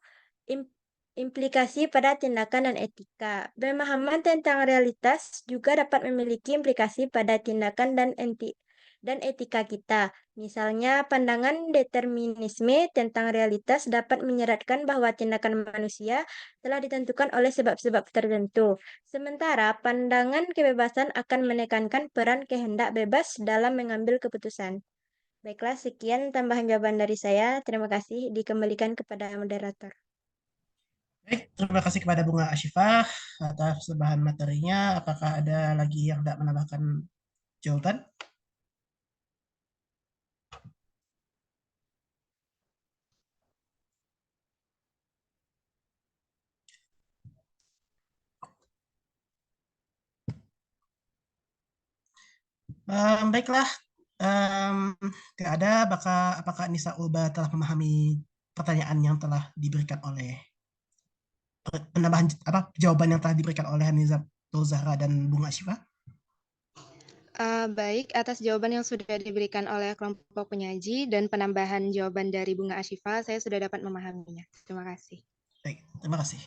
implikasi pada tindakan dan etika. Pemahaman tentang realitas juga dapat memiliki implikasi pada tindakan dan etika kita. Misalnya, pandangan determinisme tentang realitas dapat menyeratkan bahwa tindakan manusia telah ditentukan oleh sebab-sebab tertentu. Sementara, pandangan kebebasan akan menekankan peran kehendak bebas dalam mengambil keputusan. Baiklah, sekian tambahan jawaban dari saya. Terima kasih. Dikembalikan kepada moderator. Baik, terima kasih kepada Bunga Ashifa atas bahan materinya. Apakah ada lagi yang tidak menambahkan jawaban? Baiklah, tidak ada. Apakah Nisa Ulba telah memahami pertanyaan yang telah diberikan oleh penambahan jawaban yang telah diberikan oleh Hamizatul Zahra dan Bunga Ashifa? Baik, atas jawaban yang sudah diberikan oleh kelompok penyaji dan penambahan jawaban dari Bunga Ashifa, saya sudah dapat memahaminya. Terima kasih. Baik, terima kasih.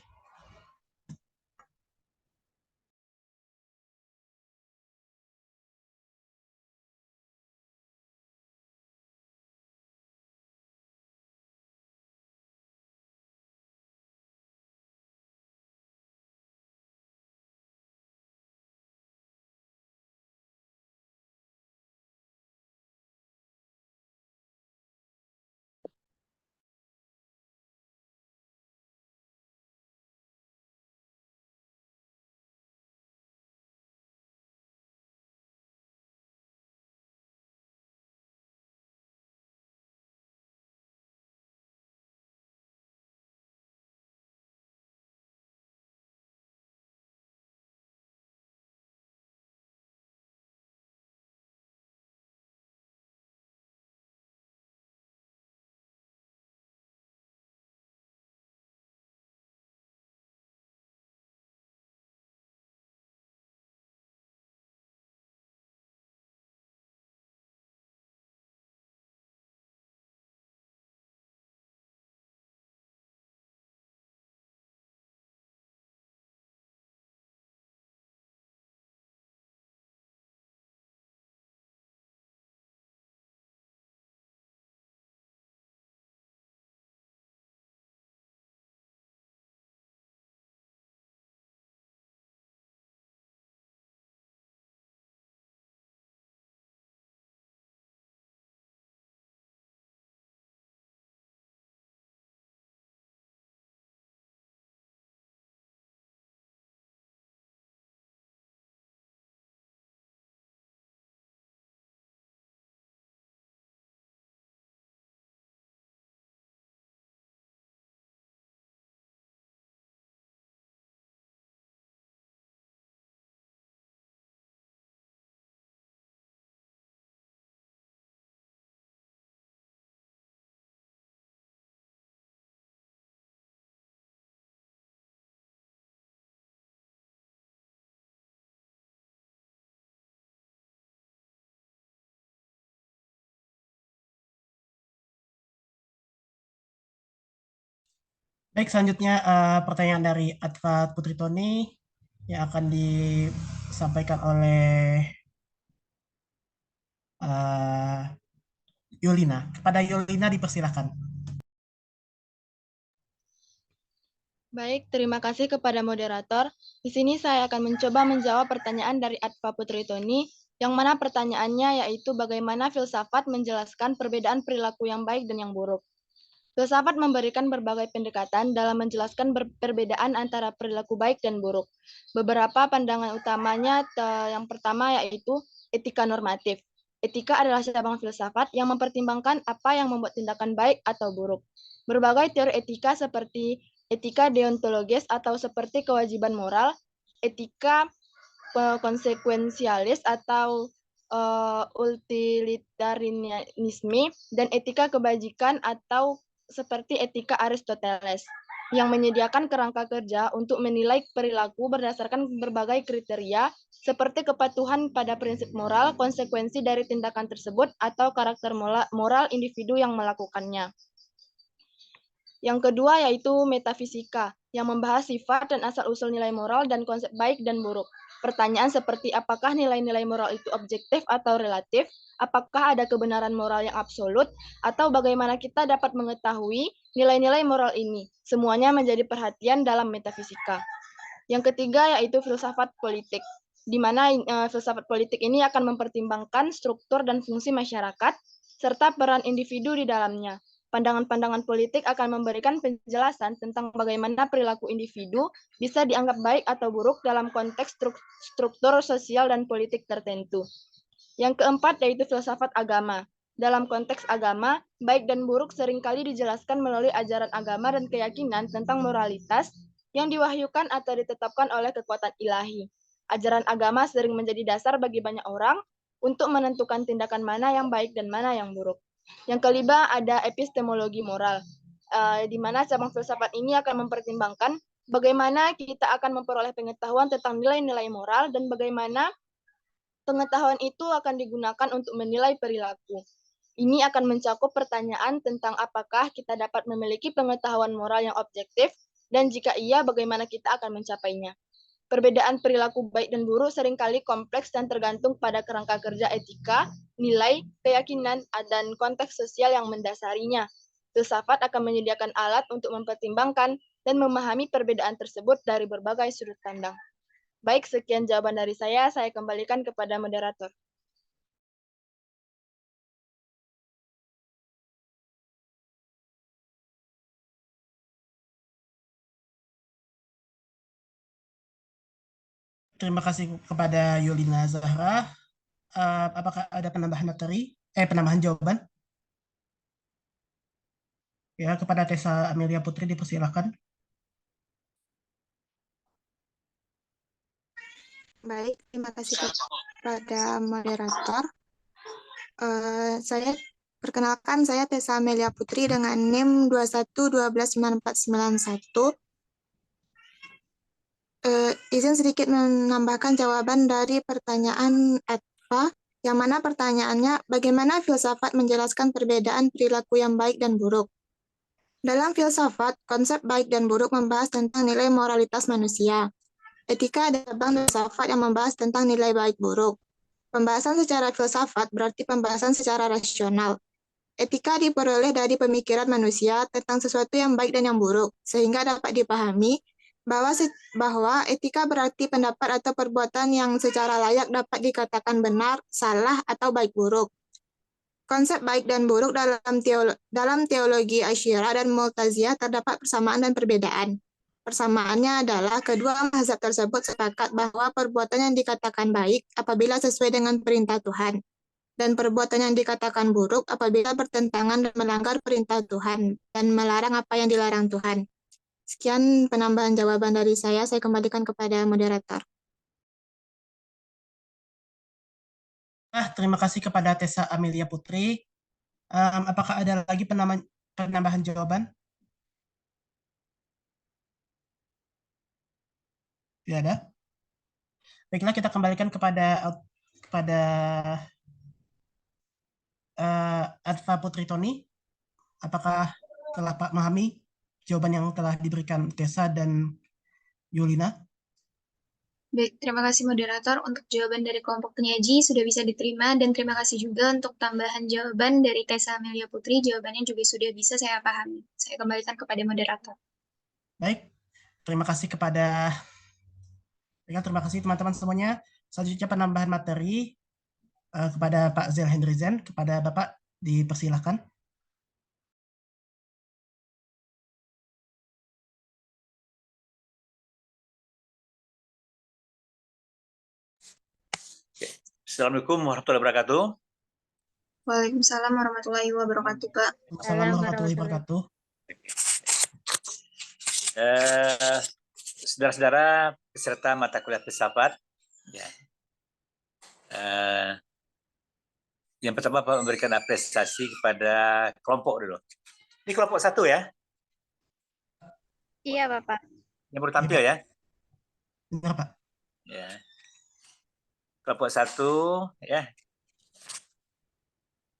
Baik, selanjutnya pertanyaan dari Adva Putri Toni yang akan disampaikan oleh Yulina. Kepada Yulina dipersilakan. Baik, terima kasih kepada moderator. Di sini saya akan mencoba menjawab pertanyaan dari Adva Putri Toni, yang mana pertanyaannya yaitu bagaimana filsafat menjelaskan perbedaan perilaku yang baik dan yang buruk. Filsafat memberikan berbagai pendekatan dalam menjelaskan perbedaan antara perilaku baik dan buruk. Beberapa pandangan utamanya yang pertama yaitu etika normatif. Etika adalah cabang filsafat yang mempertimbangkan apa yang membuat tindakan baik atau buruk. Berbagai teori etika seperti etika deontologis atau seperti kewajiban moral, etika konsekuensialis atau utilitarianisme, dan etika kebajikan atau seperti etika Aristoteles, yang menyediakan kerangka kerja untuk menilai perilaku berdasarkan berbagai kriteria, seperti kepatuhan pada prinsip moral, konsekuensi dari tindakan tersebut, atau karakter moral individu yang melakukannya. Yang kedua yaitu metafisika, yang membahas sifat dan asal-usul nilai moral dan konsep baik dan buruk. Pertanyaan seperti apakah nilai-nilai moral itu objektif atau relatif, apakah ada kebenaran moral yang absolut, atau bagaimana kita dapat mengetahui nilai-nilai moral ini. Semuanya menjadi perhatian dalam metafisika. Yang ketiga yaitu filsafat politik, di mana filsafat politik ini akan mempertimbangkan struktur dan fungsi masyarakat, serta peran individu di dalamnya. Pandangan-pandangan politik akan memberikan penjelasan tentang bagaimana perilaku individu bisa dianggap baik atau buruk dalam konteks struktur sosial dan politik tertentu. Yang keempat yaitu filsafat agama. Dalam konteks agama, baik dan buruk seringkali dijelaskan melalui ajaran agama dan keyakinan tentang moralitas yang diwahyukan atau ditetapkan oleh kekuatan ilahi. Ajaran agama sering menjadi dasar bagi banyak orang untuk menentukan tindakan mana yang baik dan mana yang buruk. Yang kelima ada epistemologi moral, di mana cabang filsafat ini akan mempertimbangkan bagaimana kita akan memperoleh pengetahuan tentang nilai-nilai moral dan bagaimana pengetahuan itu akan digunakan untuk menilai perilaku. Ini akan mencakup pertanyaan tentang apakah kita dapat memiliki pengetahuan moral yang objektif, dan jika iya, bagaimana kita akan mencapainya. Perbedaan perilaku baik dan buruk seringkali kompleks dan tergantung pada kerangka kerja etika, nilai, keyakinan, dan konteks sosial yang mendasarinya. Filsafat akan menyediakan alat untuk mempertimbangkan dan memahami perbedaan tersebut dari berbagai sudut pandang. Baik, sekian jawaban dari saya kembalikan kepada moderator. Terima kasih kepada Yulina Zahra. Apakah ada penambahan materi? Penambahan jawaban? Ya, kepada Tessa Amelia Putri dipersilakan. Baik, terima kasih kepada moderator. Perkenalkan, saya Tessa Amelia Putri dengan NIM 21129491. Izin sedikit menambahkan jawaban dari pertanyaan Adva, yang mana pertanyaannya, bagaimana filsafat menjelaskan perbedaan perilaku yang baik dan buruk? Dalam filsafat, konsep baik dan buruk membahas tentang nilai moralitas manusia. Etika adalah cabang filsafat yang membahas tentang nilai baik buruk. Pembahasan secara filsafat berarti pembahasan secara rasional. Etika diperoleh dari pemikiran manusia tentang sesuatu yang baik dan yang buruk, sehingga dapat dipahami bahwa etika berarti pendapat atau perbuatan yang secara layak dapat dikatakan benar, salah, atau baik buruk. Konsep baik dan buruk dalam teologi Asy'ariyah dan Mu'tazilah terdapat persamaan dan perbedaan. Persamaannya adalah kedua mazhab tersebut sepakat bahwa perbuatan yang dikatakan baik apabila sesuai dengan perintah Tuhan, dan perbuatan yang dikatakan buruk apabila bertentangan dan melanggar perintah Tuhan dan melarang apa yang dilarang Tuhan. Sekian penambahan jawaban dari saya kembalikan kepada moderator. Terima kasih kepada Tessa Amelia Putri. Apakah ada lagi penambahan jawaban? Tidak ada. Baiklah, kita kembalikan kepada Adva Putri Toni. Apakah telah Pak memahami jawaban yang telah diberikan Tessa dan Yulina? Baik, terima kasih moderator. Untuk jawaban dari kelompok penyaji sudah bisa diterima, dan terima kasih juga untuk tambahan jawaban dari Tessa Amelia Putri. Jawabannya juga sudah bisa saya pahami. Saya kembalikan kepada moderator. Baik, terima kasih terima kasih teman-teman semuanya. Selanjutnya penambahan materi kepada Pak Zel Hendrizen. Kepada Bapak dipersilakan. Assalamualaikum warahmatullahi wabarakatuh. Waalaikumsalam warahmatullahi wabarakatuh, Pak. Assalamualaikum warahmatullahi wabarakatuh. Saudara-saudara peserta mata kuliah filsafat, ya. Yang pertama Pak memberikan apresiasi kepada kelompok dulu. Ini kelompok 1 ya? Iya, Bapak. Yang baru tampil ya? Benar, Pak. Ya. Kelompok 1 ya.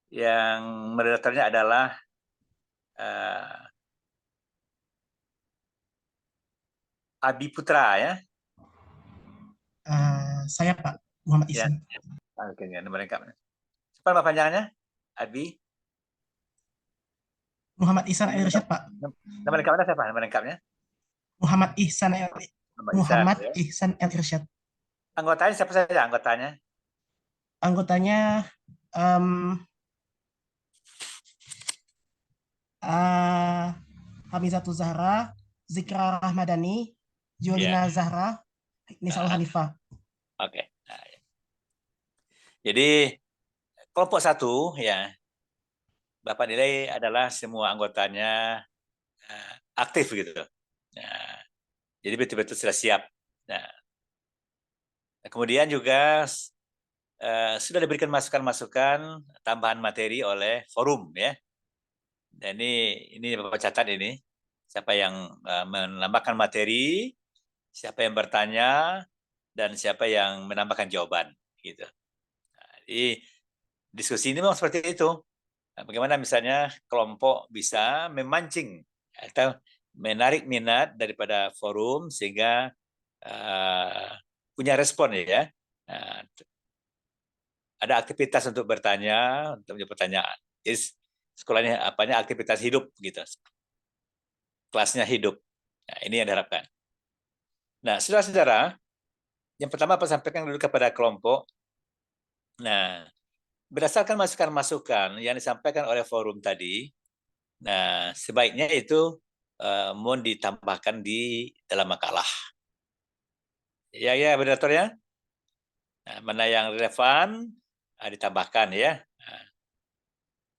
Yang moderatornya adalah Abi Putra ya. Saya Pak Muhammad Ihsan. Ya. Oke, nama lengkapnya. Siapa nama panjangnya? Abi Muhammad Ihsan El Irsyad, Pak. Nama lengkapnya siapa? Nama lengkapnya? Muhammad Ihsan El Irsyad. Anggotanya siapa saja anggotanya? Anggotanya Hamizatul Zahra, Zikra Rahmadani, Yulina Zahra, Nisal Hanifah. Oke. Nah, ya. Jadi kelompok 1 ya, Bapak nilai adalah semua anggotanya aktif gitu. Nah, jadi betul-betul sudah siap. Nah, kemudian juga sudah diberikan masukan-masukan tambahan materi oleh forum ya. Dan ini Bapak catat ini, siapa yang menambahkan materi, siapa yang bertanya, dan siapa yang menambahkan jawaban gitu. Nah, jadi diskusi ini memang seperti itu. Nah, bagaimana misalnya kelompok bisa memancing atau menarik minat daripada forum sehingga punya respon ya. Nah, ada aktivitas untuk bertanya, untuk menjawab pertanyaan. Jadi sekolahnya apanya aktivitas hidup gitu. Kelasnya hidup. Nah, ini yang diharapkan. Nah, saudara-saudara, yang pertama saya sampaikan dulu kepada kelompok. Nah, berdasarkan masukan-masukan yang disampaikan oleh forum tadi, nah sebaiknya itu mohon ditambahkan di dalam makalah. Ya, moderator ya. Nah, mana yang relevan ditambahkan ya. Nah,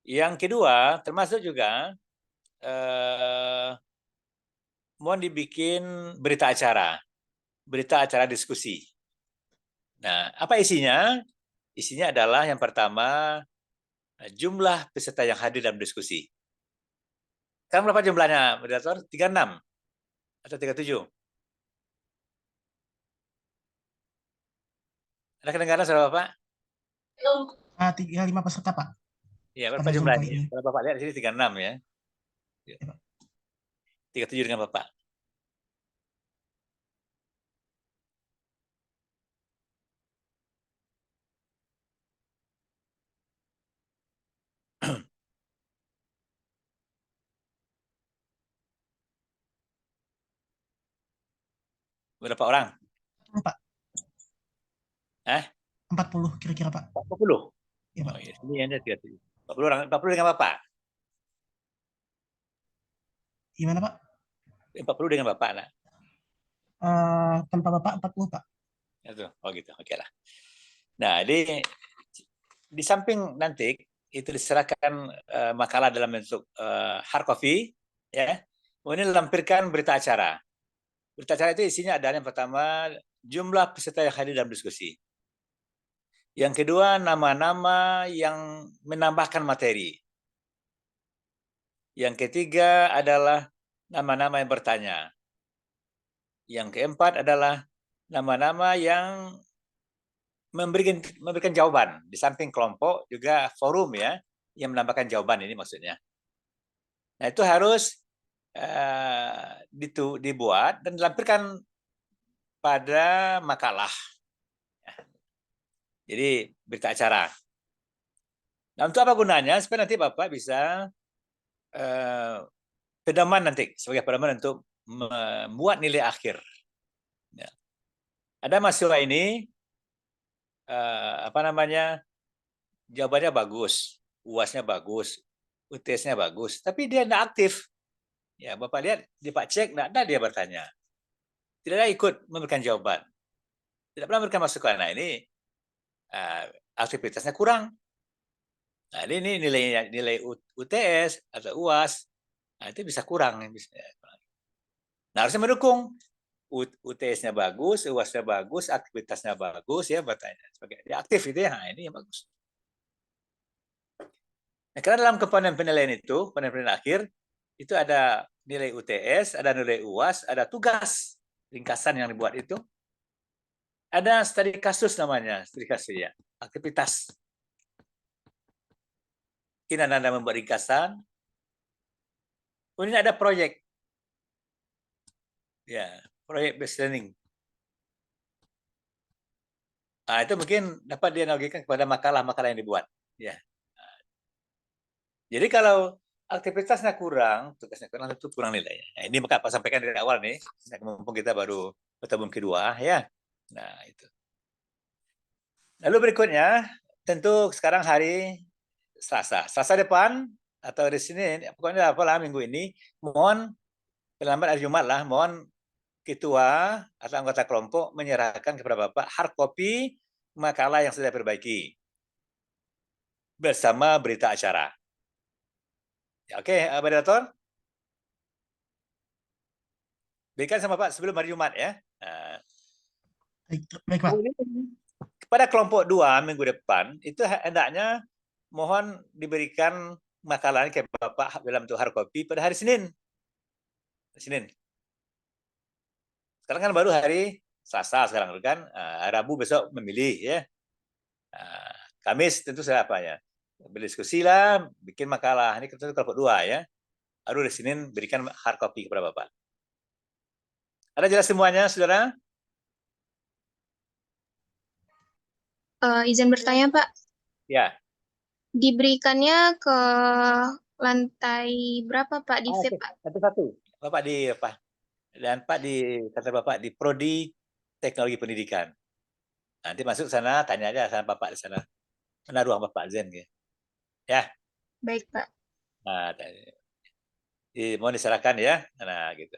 yang kedua, termasuk juga mohon dibikin berita acara diskusi. Nah, apa isinya? Isinya adalah yang pertama, jumlah peserta yang hadir dalam diskusi. Sekarang berapa jumlahnya, moderator? 36 atau 37? Ada kedengaran suara Bapak? 35 peserta, Pak. Iya, berapa jumlahnya? Kalau Bapak lihat di sini 36 ya. 37 dengan Bapak. Berapa orang? Pak. 40 kira-kira, Pak. 40? Iya, Pak. Oh, iya. Ini ada 37. 40 orang. 40 dengan Bapak? Gimana, Pak? 40 dengan Bapak, nak? Tanpa Bapak 40, Pak. Oh gitu, oke lah. Nah, di samping nanti itu diserahkan makalah dalam bentuk hard copy, ya. Kemudian dilampirkan berita acara. Berita acara itu isinya adalah yang pertama jumlah peserta yang hadir dalam diskusi. Yang kedua nama-nama yang menambahkan materi. Yang ketiga adalah nama-nama yang bertanya. Yang keempat adalah nama-nama yang memberikan jawaban. Di samping kelompok juga forum ya yang menambahkan jawaban ini maksudnya. Nah itu harus dibuat dan dilampirkan pada makalah. Jadi berita acara. Nah, untuk apa gunanya? Supaya nanti Bapak bisa pedoman nanti sebagai pedoman untuk membuat nilai akhir. Ya. Ada mahasiswa ini jawabannya bagus, UAS-nya bagus, UTS-nya bagus, tapi dia tidak aktif. Ya, Bapak lihat di Pak Cek tidak ada dia bertanya, tidak ada ikut memberikan jawaban, tidak pernah memberikan masukan. Nah ini aktivitasnya kurang. Nah ini nilai UTS atau UAS, nah, itu bisa kurang. Nah harusnya mendukung. UTS-nya bagus, UAS-nya bagus, aktivitasnya bagus, ya bertanya sebagai dia aktif itu ya, nah, ini yang bagus. Nah, karena dalam komponen penilaian itu, komponen akhir itu ada nilai UTS, ada nilai UAS, ada tugas ringkasan yang dibuat itu, ada studi kasus namanya, studi kasus ya, aktivitas. Kini Anda membuat ringkasan, kemudian ada proyek, ya. Proyek based learning. Nah, itu mungkin dapat dianalogikan kepada makalah-makalah yang dibuat. Ya. Jadi kalau aktivitasnya kurang, tugasnya kurang, itu kurang nilainya. Nah, ini maka Pak sampaikan dari awal nih, mumpung kita baru bertemu kedua, ya. Nah, itu. Lalu berikutnya, tentu sekarang hari Selasa. Selasa depan atau di sini, pokoknya apalah minggu ini, mohon pelambat hari Jumat lah, mohon ketua atau anggota kelompok menyerahkan kepada Bapak hard copy makalah yang sudah diperbaiki bersama berita acara. Ya, oke, moderator. Berikan sama Pak sebelum hari Jumat ya. Nah, baik Pak. Kepada kelompok 2 minggu depan itu hendaknya mohon diberikan makalahnya ke Bapak dalam bentuk hard copy pada hari Senin. Senin. Sekarang kan baru hari Selasa sekarang kan, Rabu besok memilih ya. Kamis tentu saya apa ya, berdiskusi lah, bikin makalah. Ini tentu kelompok 2 ya. Baru di Senin berikan hard copy kepada Bapak. Ada jelas semuanya, saudara? Izin bertanya, Pak. Ya. Diberikannya ke lantai berapa, Pak? Di VIP, Pak? Satu-satu. Bapak di apa? Dan Pak di kata Bapak di Prodi Teknologi Pendidikan. Nanti masuk sana, tanya aja sama Bapak di sana. Mana ruang Bapak Zen gitu. Ya. Baik, Pak. Nah, mohon diserahkan ya. Nah, gitu.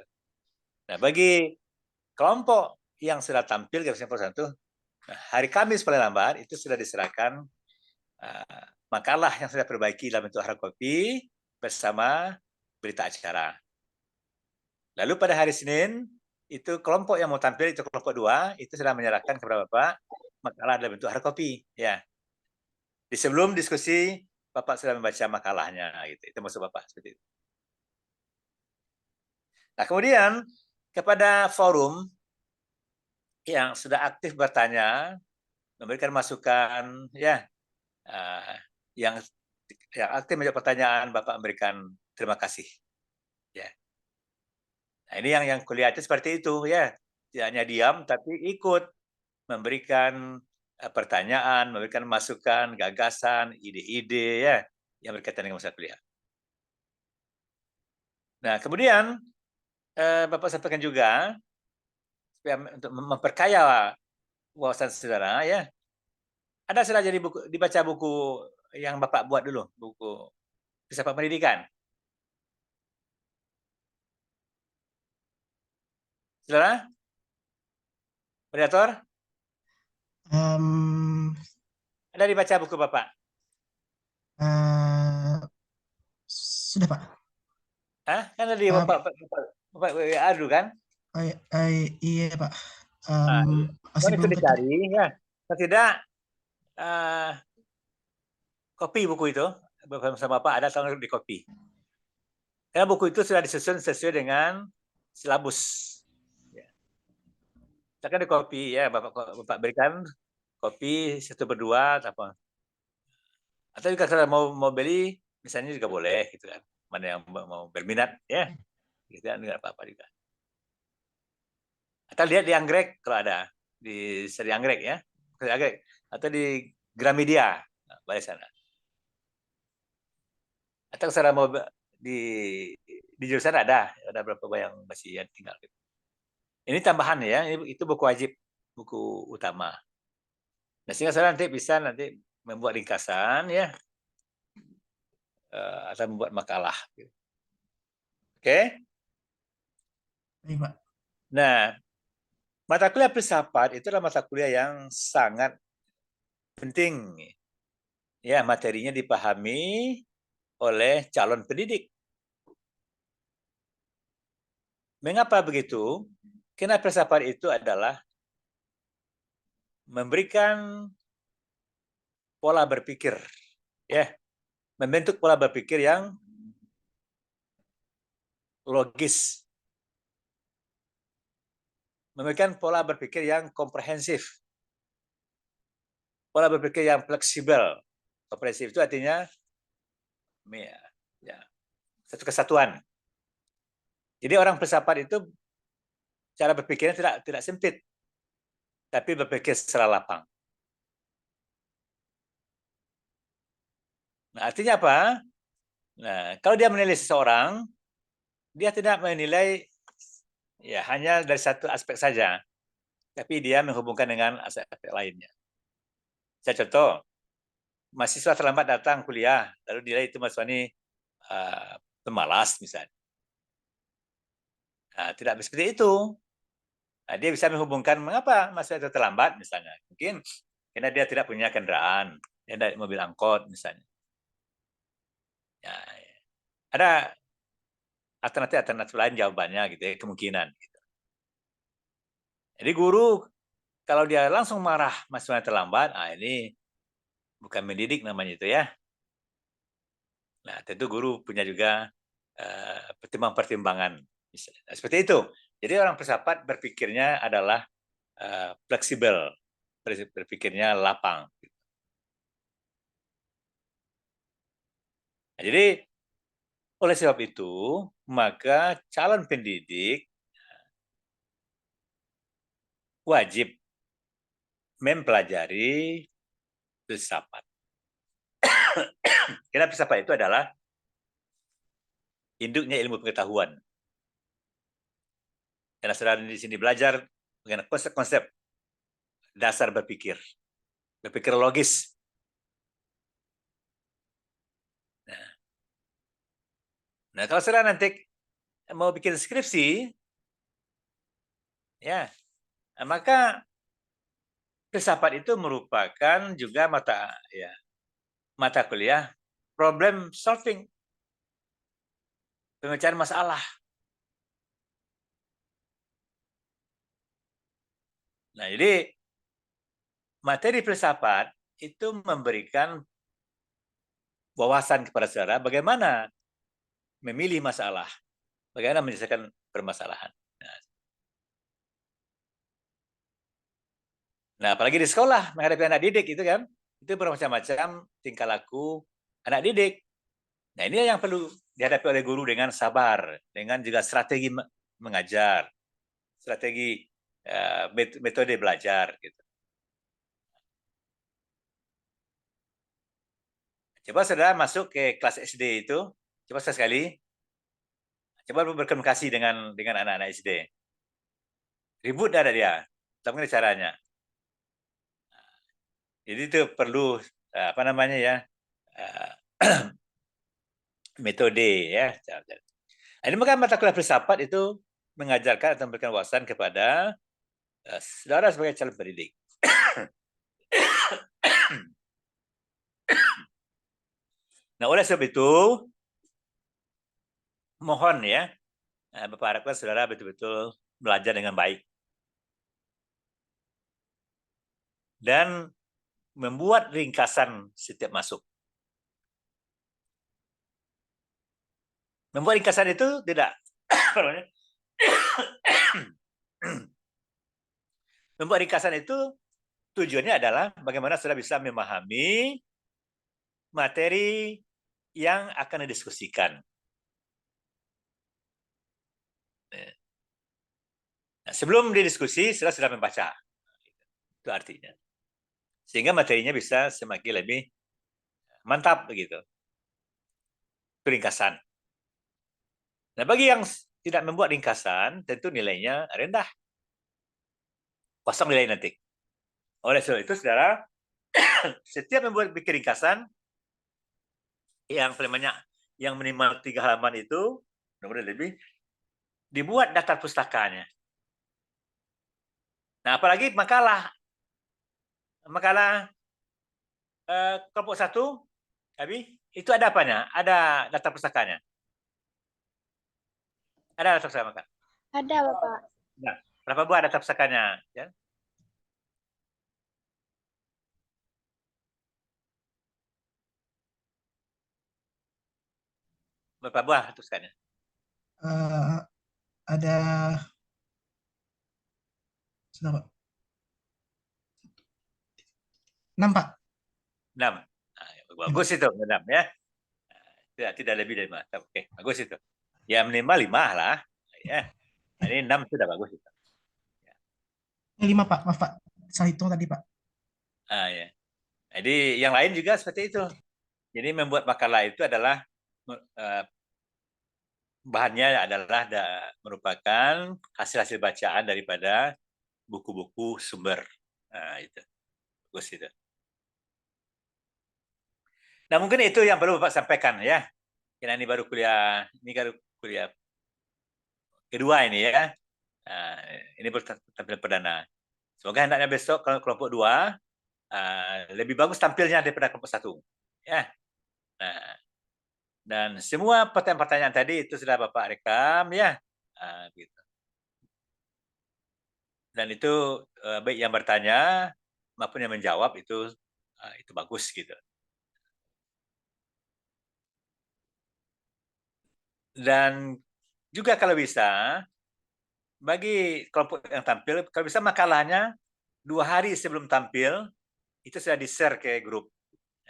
Nah, bagi kelompok yang sudah tampil ke satu, hari Kamis paling lambat itu sudah diserahkan makalah yang sudah perbaiki dalam bentuk hard copy bersama berita acara. Lalu pada hari Senin, itu kelompok yang mau tampil, itu kelompok 2, itu sudah menyerahkan kepada Bapak makalah dalam bentuk hard copy. Ya. Di sebelum diskusi, Bapak sudah membaca makalahnya. Gitu. Itu maksud Bapak. Seperti itu. Nah, kemudian kepada forum yang sudah aktif bertanya, memberikan masukan, ya, yang aktif menjawab pertanyaan, Bapak memberikan terima kasih. Ya. Nah, ini yang kuliah itu seperti itu ya, tidak hanya diam tapi ikut memberikan pertanyaan, memberikan masukan, gagasan, ide-ide ya yang berkaitan dengan masalah kuliah. Nah, kemudian Bapak sampaikan juga supaya untuk memperkaya wawasan saudara ya. Ada sudah jadi buku, dibaca buku yang Bapak buat dulu, buku filsafat pendidikan. Saudara? Moderator? Ada dibaca buku Bapak? Sudah Pak. Hah? Kan tadi Bapak WA dulu kan? Iya Pak. Masih belum dicari ya. Kalau tidak, kopi buku itu bersama Bapak ada tolong di kopi. Karena buku itu sudah disusun sesuai dengan silabus. Ya. Silakan di kopi ya, Bapak berikan kopi 1/2 apa. Atau jika kalau mau beli, misalnya juga boleh gitu kan. Mana yang mau berminat ya. Tidak dengar apa-apa juga. Atau lihat di Anggrek kalau ada, di seri Anggrek ya, seri Anggrek, atau di Gramedia, nah, balik sana. Atau secara mau di jurusan ada beberapa yang masih yang tinggal. Ini tambahan ya, itu buku wajib, buku utama. Nah, sehingga saya nanti bisa membuat ringkasan ya, atau membuat makalah. Oke? Baik, Pak. Nah, mata kuliah filsafat itu adalah mata kuliah yang sangat penting. Ya, materinya dipahami oleh calon pendidik. Mengapa begitu? Karena filsafat itu adalah memberikan pola berpikir, ya, membentuk pola berpikir yang logis, memberikan pola berpikir yang komprehensif, pola berpikir yang fleksibel. Komprehensif itu artinya ya, satu kesatuan. Jadi orang filsafat itu cara berpikirnya tidak sempit, tapi berpikir secara lapang. Nah, artinya apa? Nah, kalau dia menilai seseorang, dia tidak menilai ya hanya dari satu aspek saja, tapi dia menghubungkan dengan aspek lainnya. Saya contoh, mahasiswa terlambat datang kuliah, lalu dia itu mahasiswa ini pemalas misalnya. Nah, tidak seperti itu. Nah, dia bisa menghubungkan mengapa mahasiswa itu terlambat misalnya. Mungkin karena dia tidak punya kendaraan, dia ada mobil angkot misalnya. Ya, ada alternatif lain jawabannya gitu ya, kemungkinan. Gitu. Jadi guru kalau dia langsung marah mahasiswa terlambat, ini bukan mendidik namanya itu ya. Nah, tentu guru punya juga pertimbangan-pertimbangan. Seperti itu. Jadi orang filsafat berpikirnya adalah fleksibel, berpikirnya lapang. Nah, jadi oleh sebab itu, maka calon pendidik wajib mempelajari filsafat. Karena filsafat itu adalah induknya ilmu pengetahuan. Karena saudara di sini belajar mengenai konsep-konsep dasar berpikir logis. Nah, kalau saudara nanti mau bikin skripsi, ya, maka filsafat itu merupakan juga mata kuliah problem solving, pemecahan masalah. Nah, jadi materi filsafat itu memberikan wawasan kepada saudara bagaimana memilih masalah, bagaimana menyelesaikan permasalahan. Nah, apalagi di sekolah menghadapi anak didik itu kan, itu bermacam-macam tingkah laku anak didik. Nah, ini yang perlu dihadapi oleh guru dengan sabar, dengan juga strategi mengajar, strategi metode belajar gitu. Coba saudara masuk ke kelas SD itu, coba sekali, coba berkomunikasi dengan anak-anak SD. Ribut ada dia, tapi caranya. Jadi itu perlu metode ya. Ini maka mata kuliah filsafat itu mengajarkan atau memberikan wawasan kepada saudara sebagai calon pendidik. Nah, oleh sebab itu, mohon ya, Bapak harapkan saudara betul-betul belajar dengan baik. Dan membuat ringkasan setiap masuk. Membuat ringkasan itu tidak, membuat ringkasan itu tujuannya adalah bagaimana saudara bisa memahami materi yang akan didiskusikan. sebelum didiskusi sudah membaca. Itu artinya. Sehingga materinya bisa semakin lebih mantap begitu. Itu ringkasan. Nah, bagi yang tidak membuat ringkasan, tentu nilainya rendah. Kosong nilai nanti. Oleh sebab itu, saudara, setiap bikin ringkasan, yang paling banyak, yang minimal 3 halaman itu, nomor lebih, dibuat daftar pustakanya. Nah, apalagi makalah kelompok 1, Abi, itu ada apanya? Ada daftar pustakanya? Ada daftar pustaka? Ada, Bapak. Nah, berapa buah daftar pustakanya? Ya. Berapa buah pustakanya? Ada sudah Pak. 6 Pak. 6. Nah, bagus itu 6 ya. Tidak lebih dari 5. Oke, bagus itu. Ya minimal 5 lah. Ya. Ini 6 sudah bagus itu. 5 Pak, maaf Pak. Saya hitung tadi Pak. Ya. Jadi yang lain juga seperti itu. Jadi membuat makalah itu adalah bahannya adalah merupakan hasil-hasil bacaan daripada buku-buku sumber. Nah, itu. Bagus itu. Nah, mungkin itu yang perlu Bapak sampaikan ya. Karena ini baru kuliah kedua ini ya. Nah, ini tampil perdana. Semoga hendaknya besok kalau kelompok 2 lebih bagus tampilnya daripada kelompok 1. Ya. Nah, dan semua pertanyaan-pertanyaan tadi itu sudah Bapak rekam ya. Gitu. Dan itu baik yang bertanya maupun yang menjawab itu bagus gitu. Dan juga kalau bisa bagi kelompok yang tampil, kalau bisa makalahnya 2 hari sebelum tampil itu sudah di-share ke grup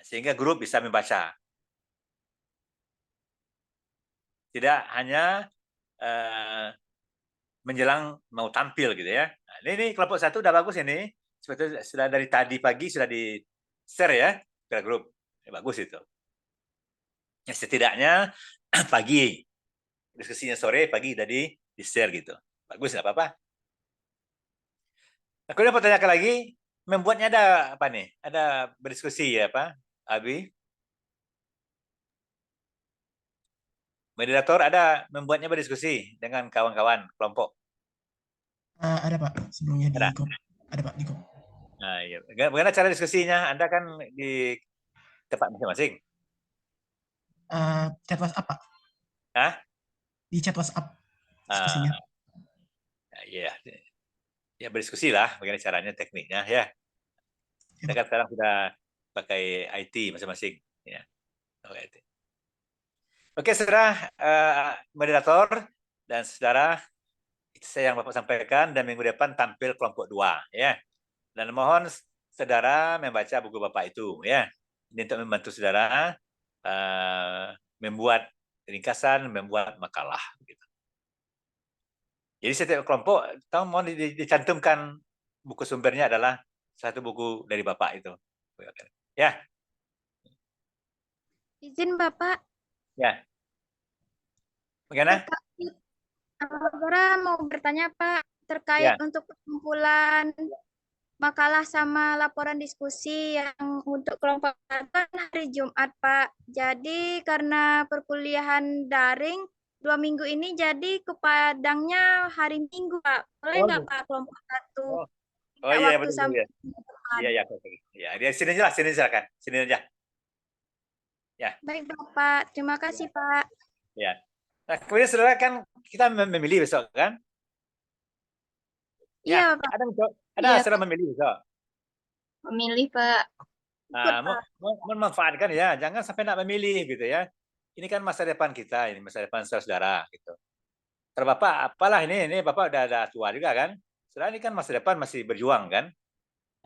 sehingga grup bisa membaca. Tidak hanya menjelang mau tampil gitu ya. Nah, ini kelompok 1 udah bagus ini. Seperti sudah dari tadi pagi sudah di-share ya ke grup. Bagus itu. Ya, setidaknya pagi diskusinya sore, pagi udah di-share gitu. Bagus, nggak apa-apa. Nah, kemudian pertanyaan lagi, membuatnya ada apa nih? Ada berdiskusi ya Pak Abi? Moderator ada membuatnya berdiskusi dengan kawan-kawan kelompok? Ada Pak, sebelumnya di Ada? grup. Ada Pak, di grup. Nah, iya. Bagaimana cara diskusinya? Anda kan di tempat masing-masing. Chat WhatsApp Pak. Hah? Di chat WhatsApp diskusinya. Iya. Ya berdiskusi lah bagaimana caranya, tekniknya ya. Kita kan sekarang sudah pakai IT masing-masing. Ya. Oke, saudara moderator dan saudara, itu saya yang Bapak sampaikan, dan minggu depan tampil kelompok 2 ya. Dan mohon saudara membaca buku Bapak itu ya. Ini untuk membantu saudara membuat ringkasan, membuat makalah gitu. Jadi setiap kelompok mohon dicantumkan buku sumbernya adalah satu buku dari Bapak itu. Ya. Izin Bapak. Ya. Bagaimana? Saudara mau bertanya Pak terkait untuk pengumpulan makalah sama laporan diskusi yang untuk kelompok kan hari Jumat Pak. Jadi karena perkuliahan daring 2 minggu ini jadi ke Padangnya hari Minggu Pak. Boleh nggak Pak kelompok 1? Oh iya betul ya. Iya. Di sini aja lah, sini silakan. Sini aja. Ya. Baik Bapak, terima kasih Pak. Ya. Nah, kemudian saudara kan kita memilih besok kan? Iya, Pak. Ada saudara memilih besok? Memilih, Pak. Nah, memanfaatkan ya, jangan sampai nak memilih gitu ya. Ini kan masa depan kita, ini masa depan saudara gitu. Kalau Bapak, apalah ini Bapak udah tua juga kan? Saudara ini kan masa depan masih berjuang kan?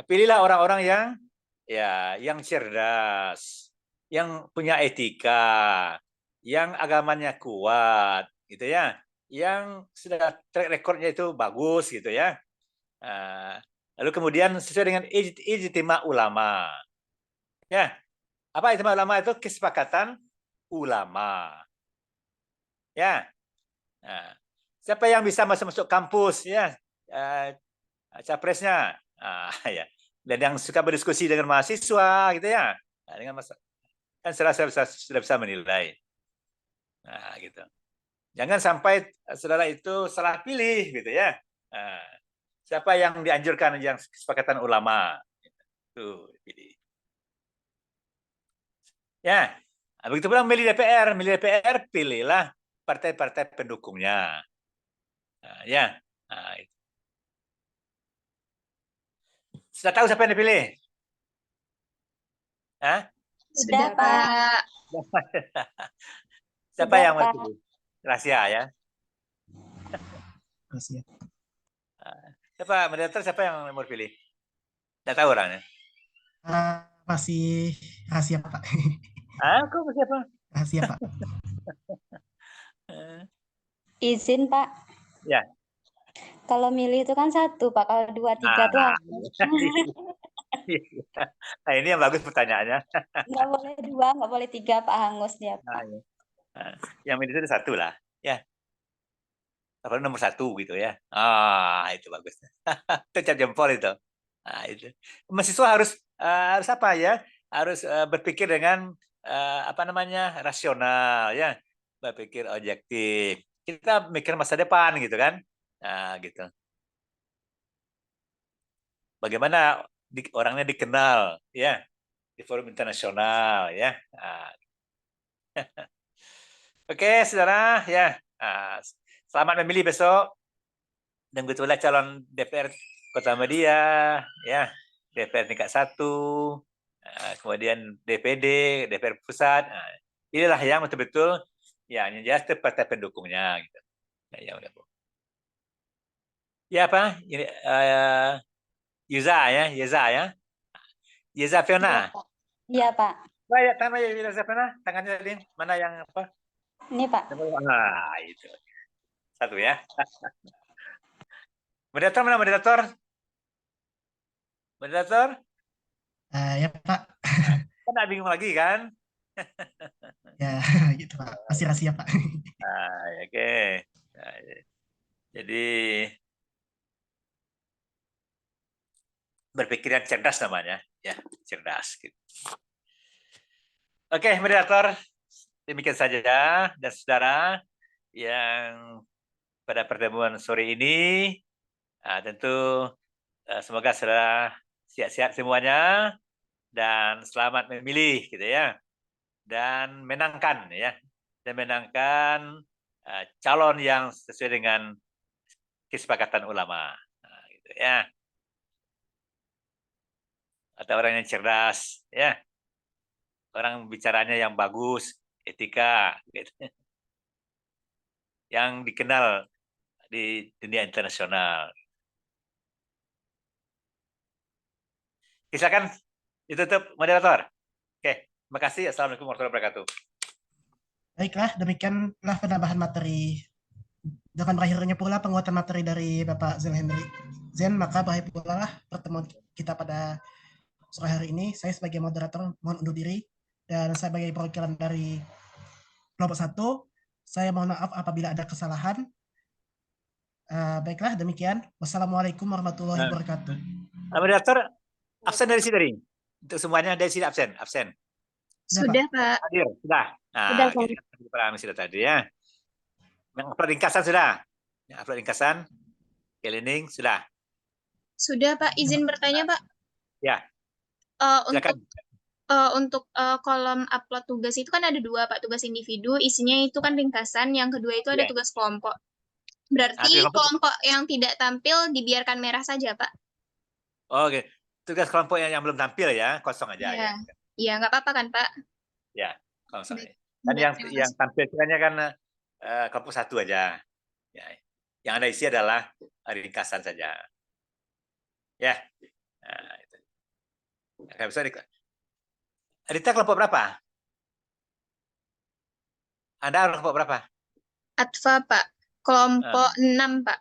Pilihlah orang-orang yang cerdas, yang punya etika, yang agamanya kuat, gitu ya. yang sudah track recordnya itu bagus gitu ya. Lalu kemudian sesuai dengan ijtima ulama. Ya, apa ijtima ulama itu? Kesepakatan ulama. Ya, siapa yang bisa masuk kampus ya, capresnya, ya. Dan yang suka berdiskusi dengan mahasiswa gitu ya, dengan kan sudah bisa menilai. Nah, gitu. Jangan sampai saudara itu salah pilih gitu ya. Siapa yang dianjurkan yang kesepakatan ulama itu pilih. Ya, begitu pula milih DPR, pilihlah partai-partai pendukungnya. Ya, itu. Sudah tahu siapa yang dipilih? Sudah, Pak. Siapa Sudah, yang mau Pak. pilih? Rahasia ya. Rahasia. Siapa moderator? Siapa yang mau pilih? Tidak tahu orangnya. Masih rahasia, Pak. Kok masih apa? Rahasia, Pak. Izin, Pak. Ya. Kalau milih itu kan satu, Pak. Kalau 2, 3 tuh harus. Nah, ini yang bagus pertanyaannya. Nggak boleh 2, nggak boleh 3, Pak. Hangus dia, Pak. Yang milih itu satu lah. Ya. Apalagi nomor 1 gitu ya. Itu bagus. Itu cap jempol itu. Itu. Mahasiswa harus apa ya? Harus berpikir dengan apa namanya? Rasional ya. Berpikir objektif. Kita mikir masa depan gitu kan. Gitu. Bagaimana orangnya dikenal ya di forum internasional ya. Oke, saudara ya. Selamat memilih besok. Dan begitulah calon DPR Kota Media, ya, DPR tingkat 1, kemudian DPD, DPR pusat. Inilah yang betul-betul ya jelas partai pendukungnya gitu. Ya udah Bu. Ya apa? Ini Yeza ya. Yeza Fiona. Iya, Pak. Baik, tangan Yeza Fiona, tangannya tadi mana yang apa? Ini, Pak. Itu. Satu ya. Moderator mana moderator? Moderator? Ya Pak. Kan nggak bingung lagi kan? Ya gitu Pak. Masih rahasia Pak. Oke. Jadi berpikir yang cerdas namanya, ya cerdas. Gitu. Oke, moderator. Demikian saja dan saudara yang pada pertemuan sore ini tentu semoga saudara sehat-sehat semuanya dan selamat memilih gitu ya dan menangkan ya dan menangkan calon yang sesuai dengan kesepakatan ulama gitu ya atau orang yang cerdas ya orang bicaranya yang bagus etika gitu. Yang dikenal di dunia internasional. Silakan ditutup moderator. Oke, terima kasih. Assalamualaikum warahmatullahi wabarakatuh. Baiklah, demikianlah penambahan materi. Dengan berakhirnya pula penguatan materi dari Bapak Zen Henry Zen, maka berakhir pula lah pertemuan kita pada sore hari ini. Saya sebagai moderator mohon undur diri dan saya sebagai perwakilan dari kelompok 1, saya mohon maaf apabila ada kesalahan. Baiklah, demikian. Wassalamualaikum warahmatullahi wabarakatuh. Moderator, absen dari sini. Untuk semuanya dari sini absen. Sudah, Pak. Hadir, sudah. Sudah, Pak. Sudah tadi ya. Upload ringkasan sudah. Upload ringkasan. Cleaning sudah. Sudah, Pak. Izin bertanya, Pak. Ya. Untuk kolom upload tugas itu kan ada 2, Pak. Tugas individu, isinya itu kan ringkasan. Yang kedua itu ada tugas kelompok. Berarti kelompok yang tidak tampil dibiarkan merah saja, Pak? Oke. Tugas kelompok yang belum tampil ya, kosong aja ya. Iya, nggak apa-apa kan, Pak? Ya, kosong. Dan yang tampil itu kan kelompok 1 aja. Ya. Yang ada isi adalah ringkasan saja. Ya. Nah, itu. Nggak bisa Rita kelompok berapa? Anda kelompok berapa? Atfa, Pak. Kelompok 6, Pak.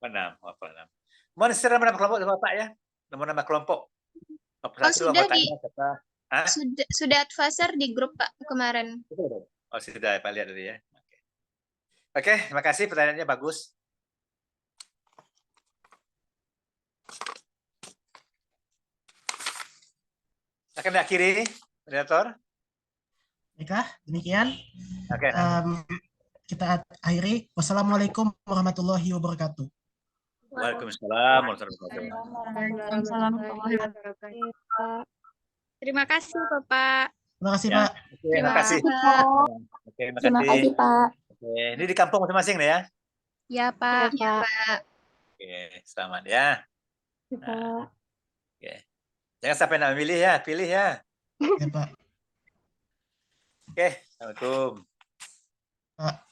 6. Mohon secara nama kelompok Bapak ya. Nama kelompok. Oh, sudah Hah? sudah advisor di grup, Pak, kemarin. Oh, sudah Pak lihat tadi ya. Oke, terima kasih pertanyaannya bagus. Akan diakhiri, moderator. Baiklah, demikian. Oke. Kita akhiri. Wassalamualaikum warahmatullahi wabarakatuh. Waalaikumsalam warahmatullahi wabarakatuh. Terima kasih, Bapak. Terima kasih, Ya. Pak. Oke, terima kasih. Oke, Terima kasih, Pak. Oke, ini di kampung masing-masing nih ya. Ya, Pak. Ya, Pak. Oke, selamat ya. Pak. Oke. Jangan sampai nak pilih ya. Ya, Pak. Oke, assalamualaikum. Pak.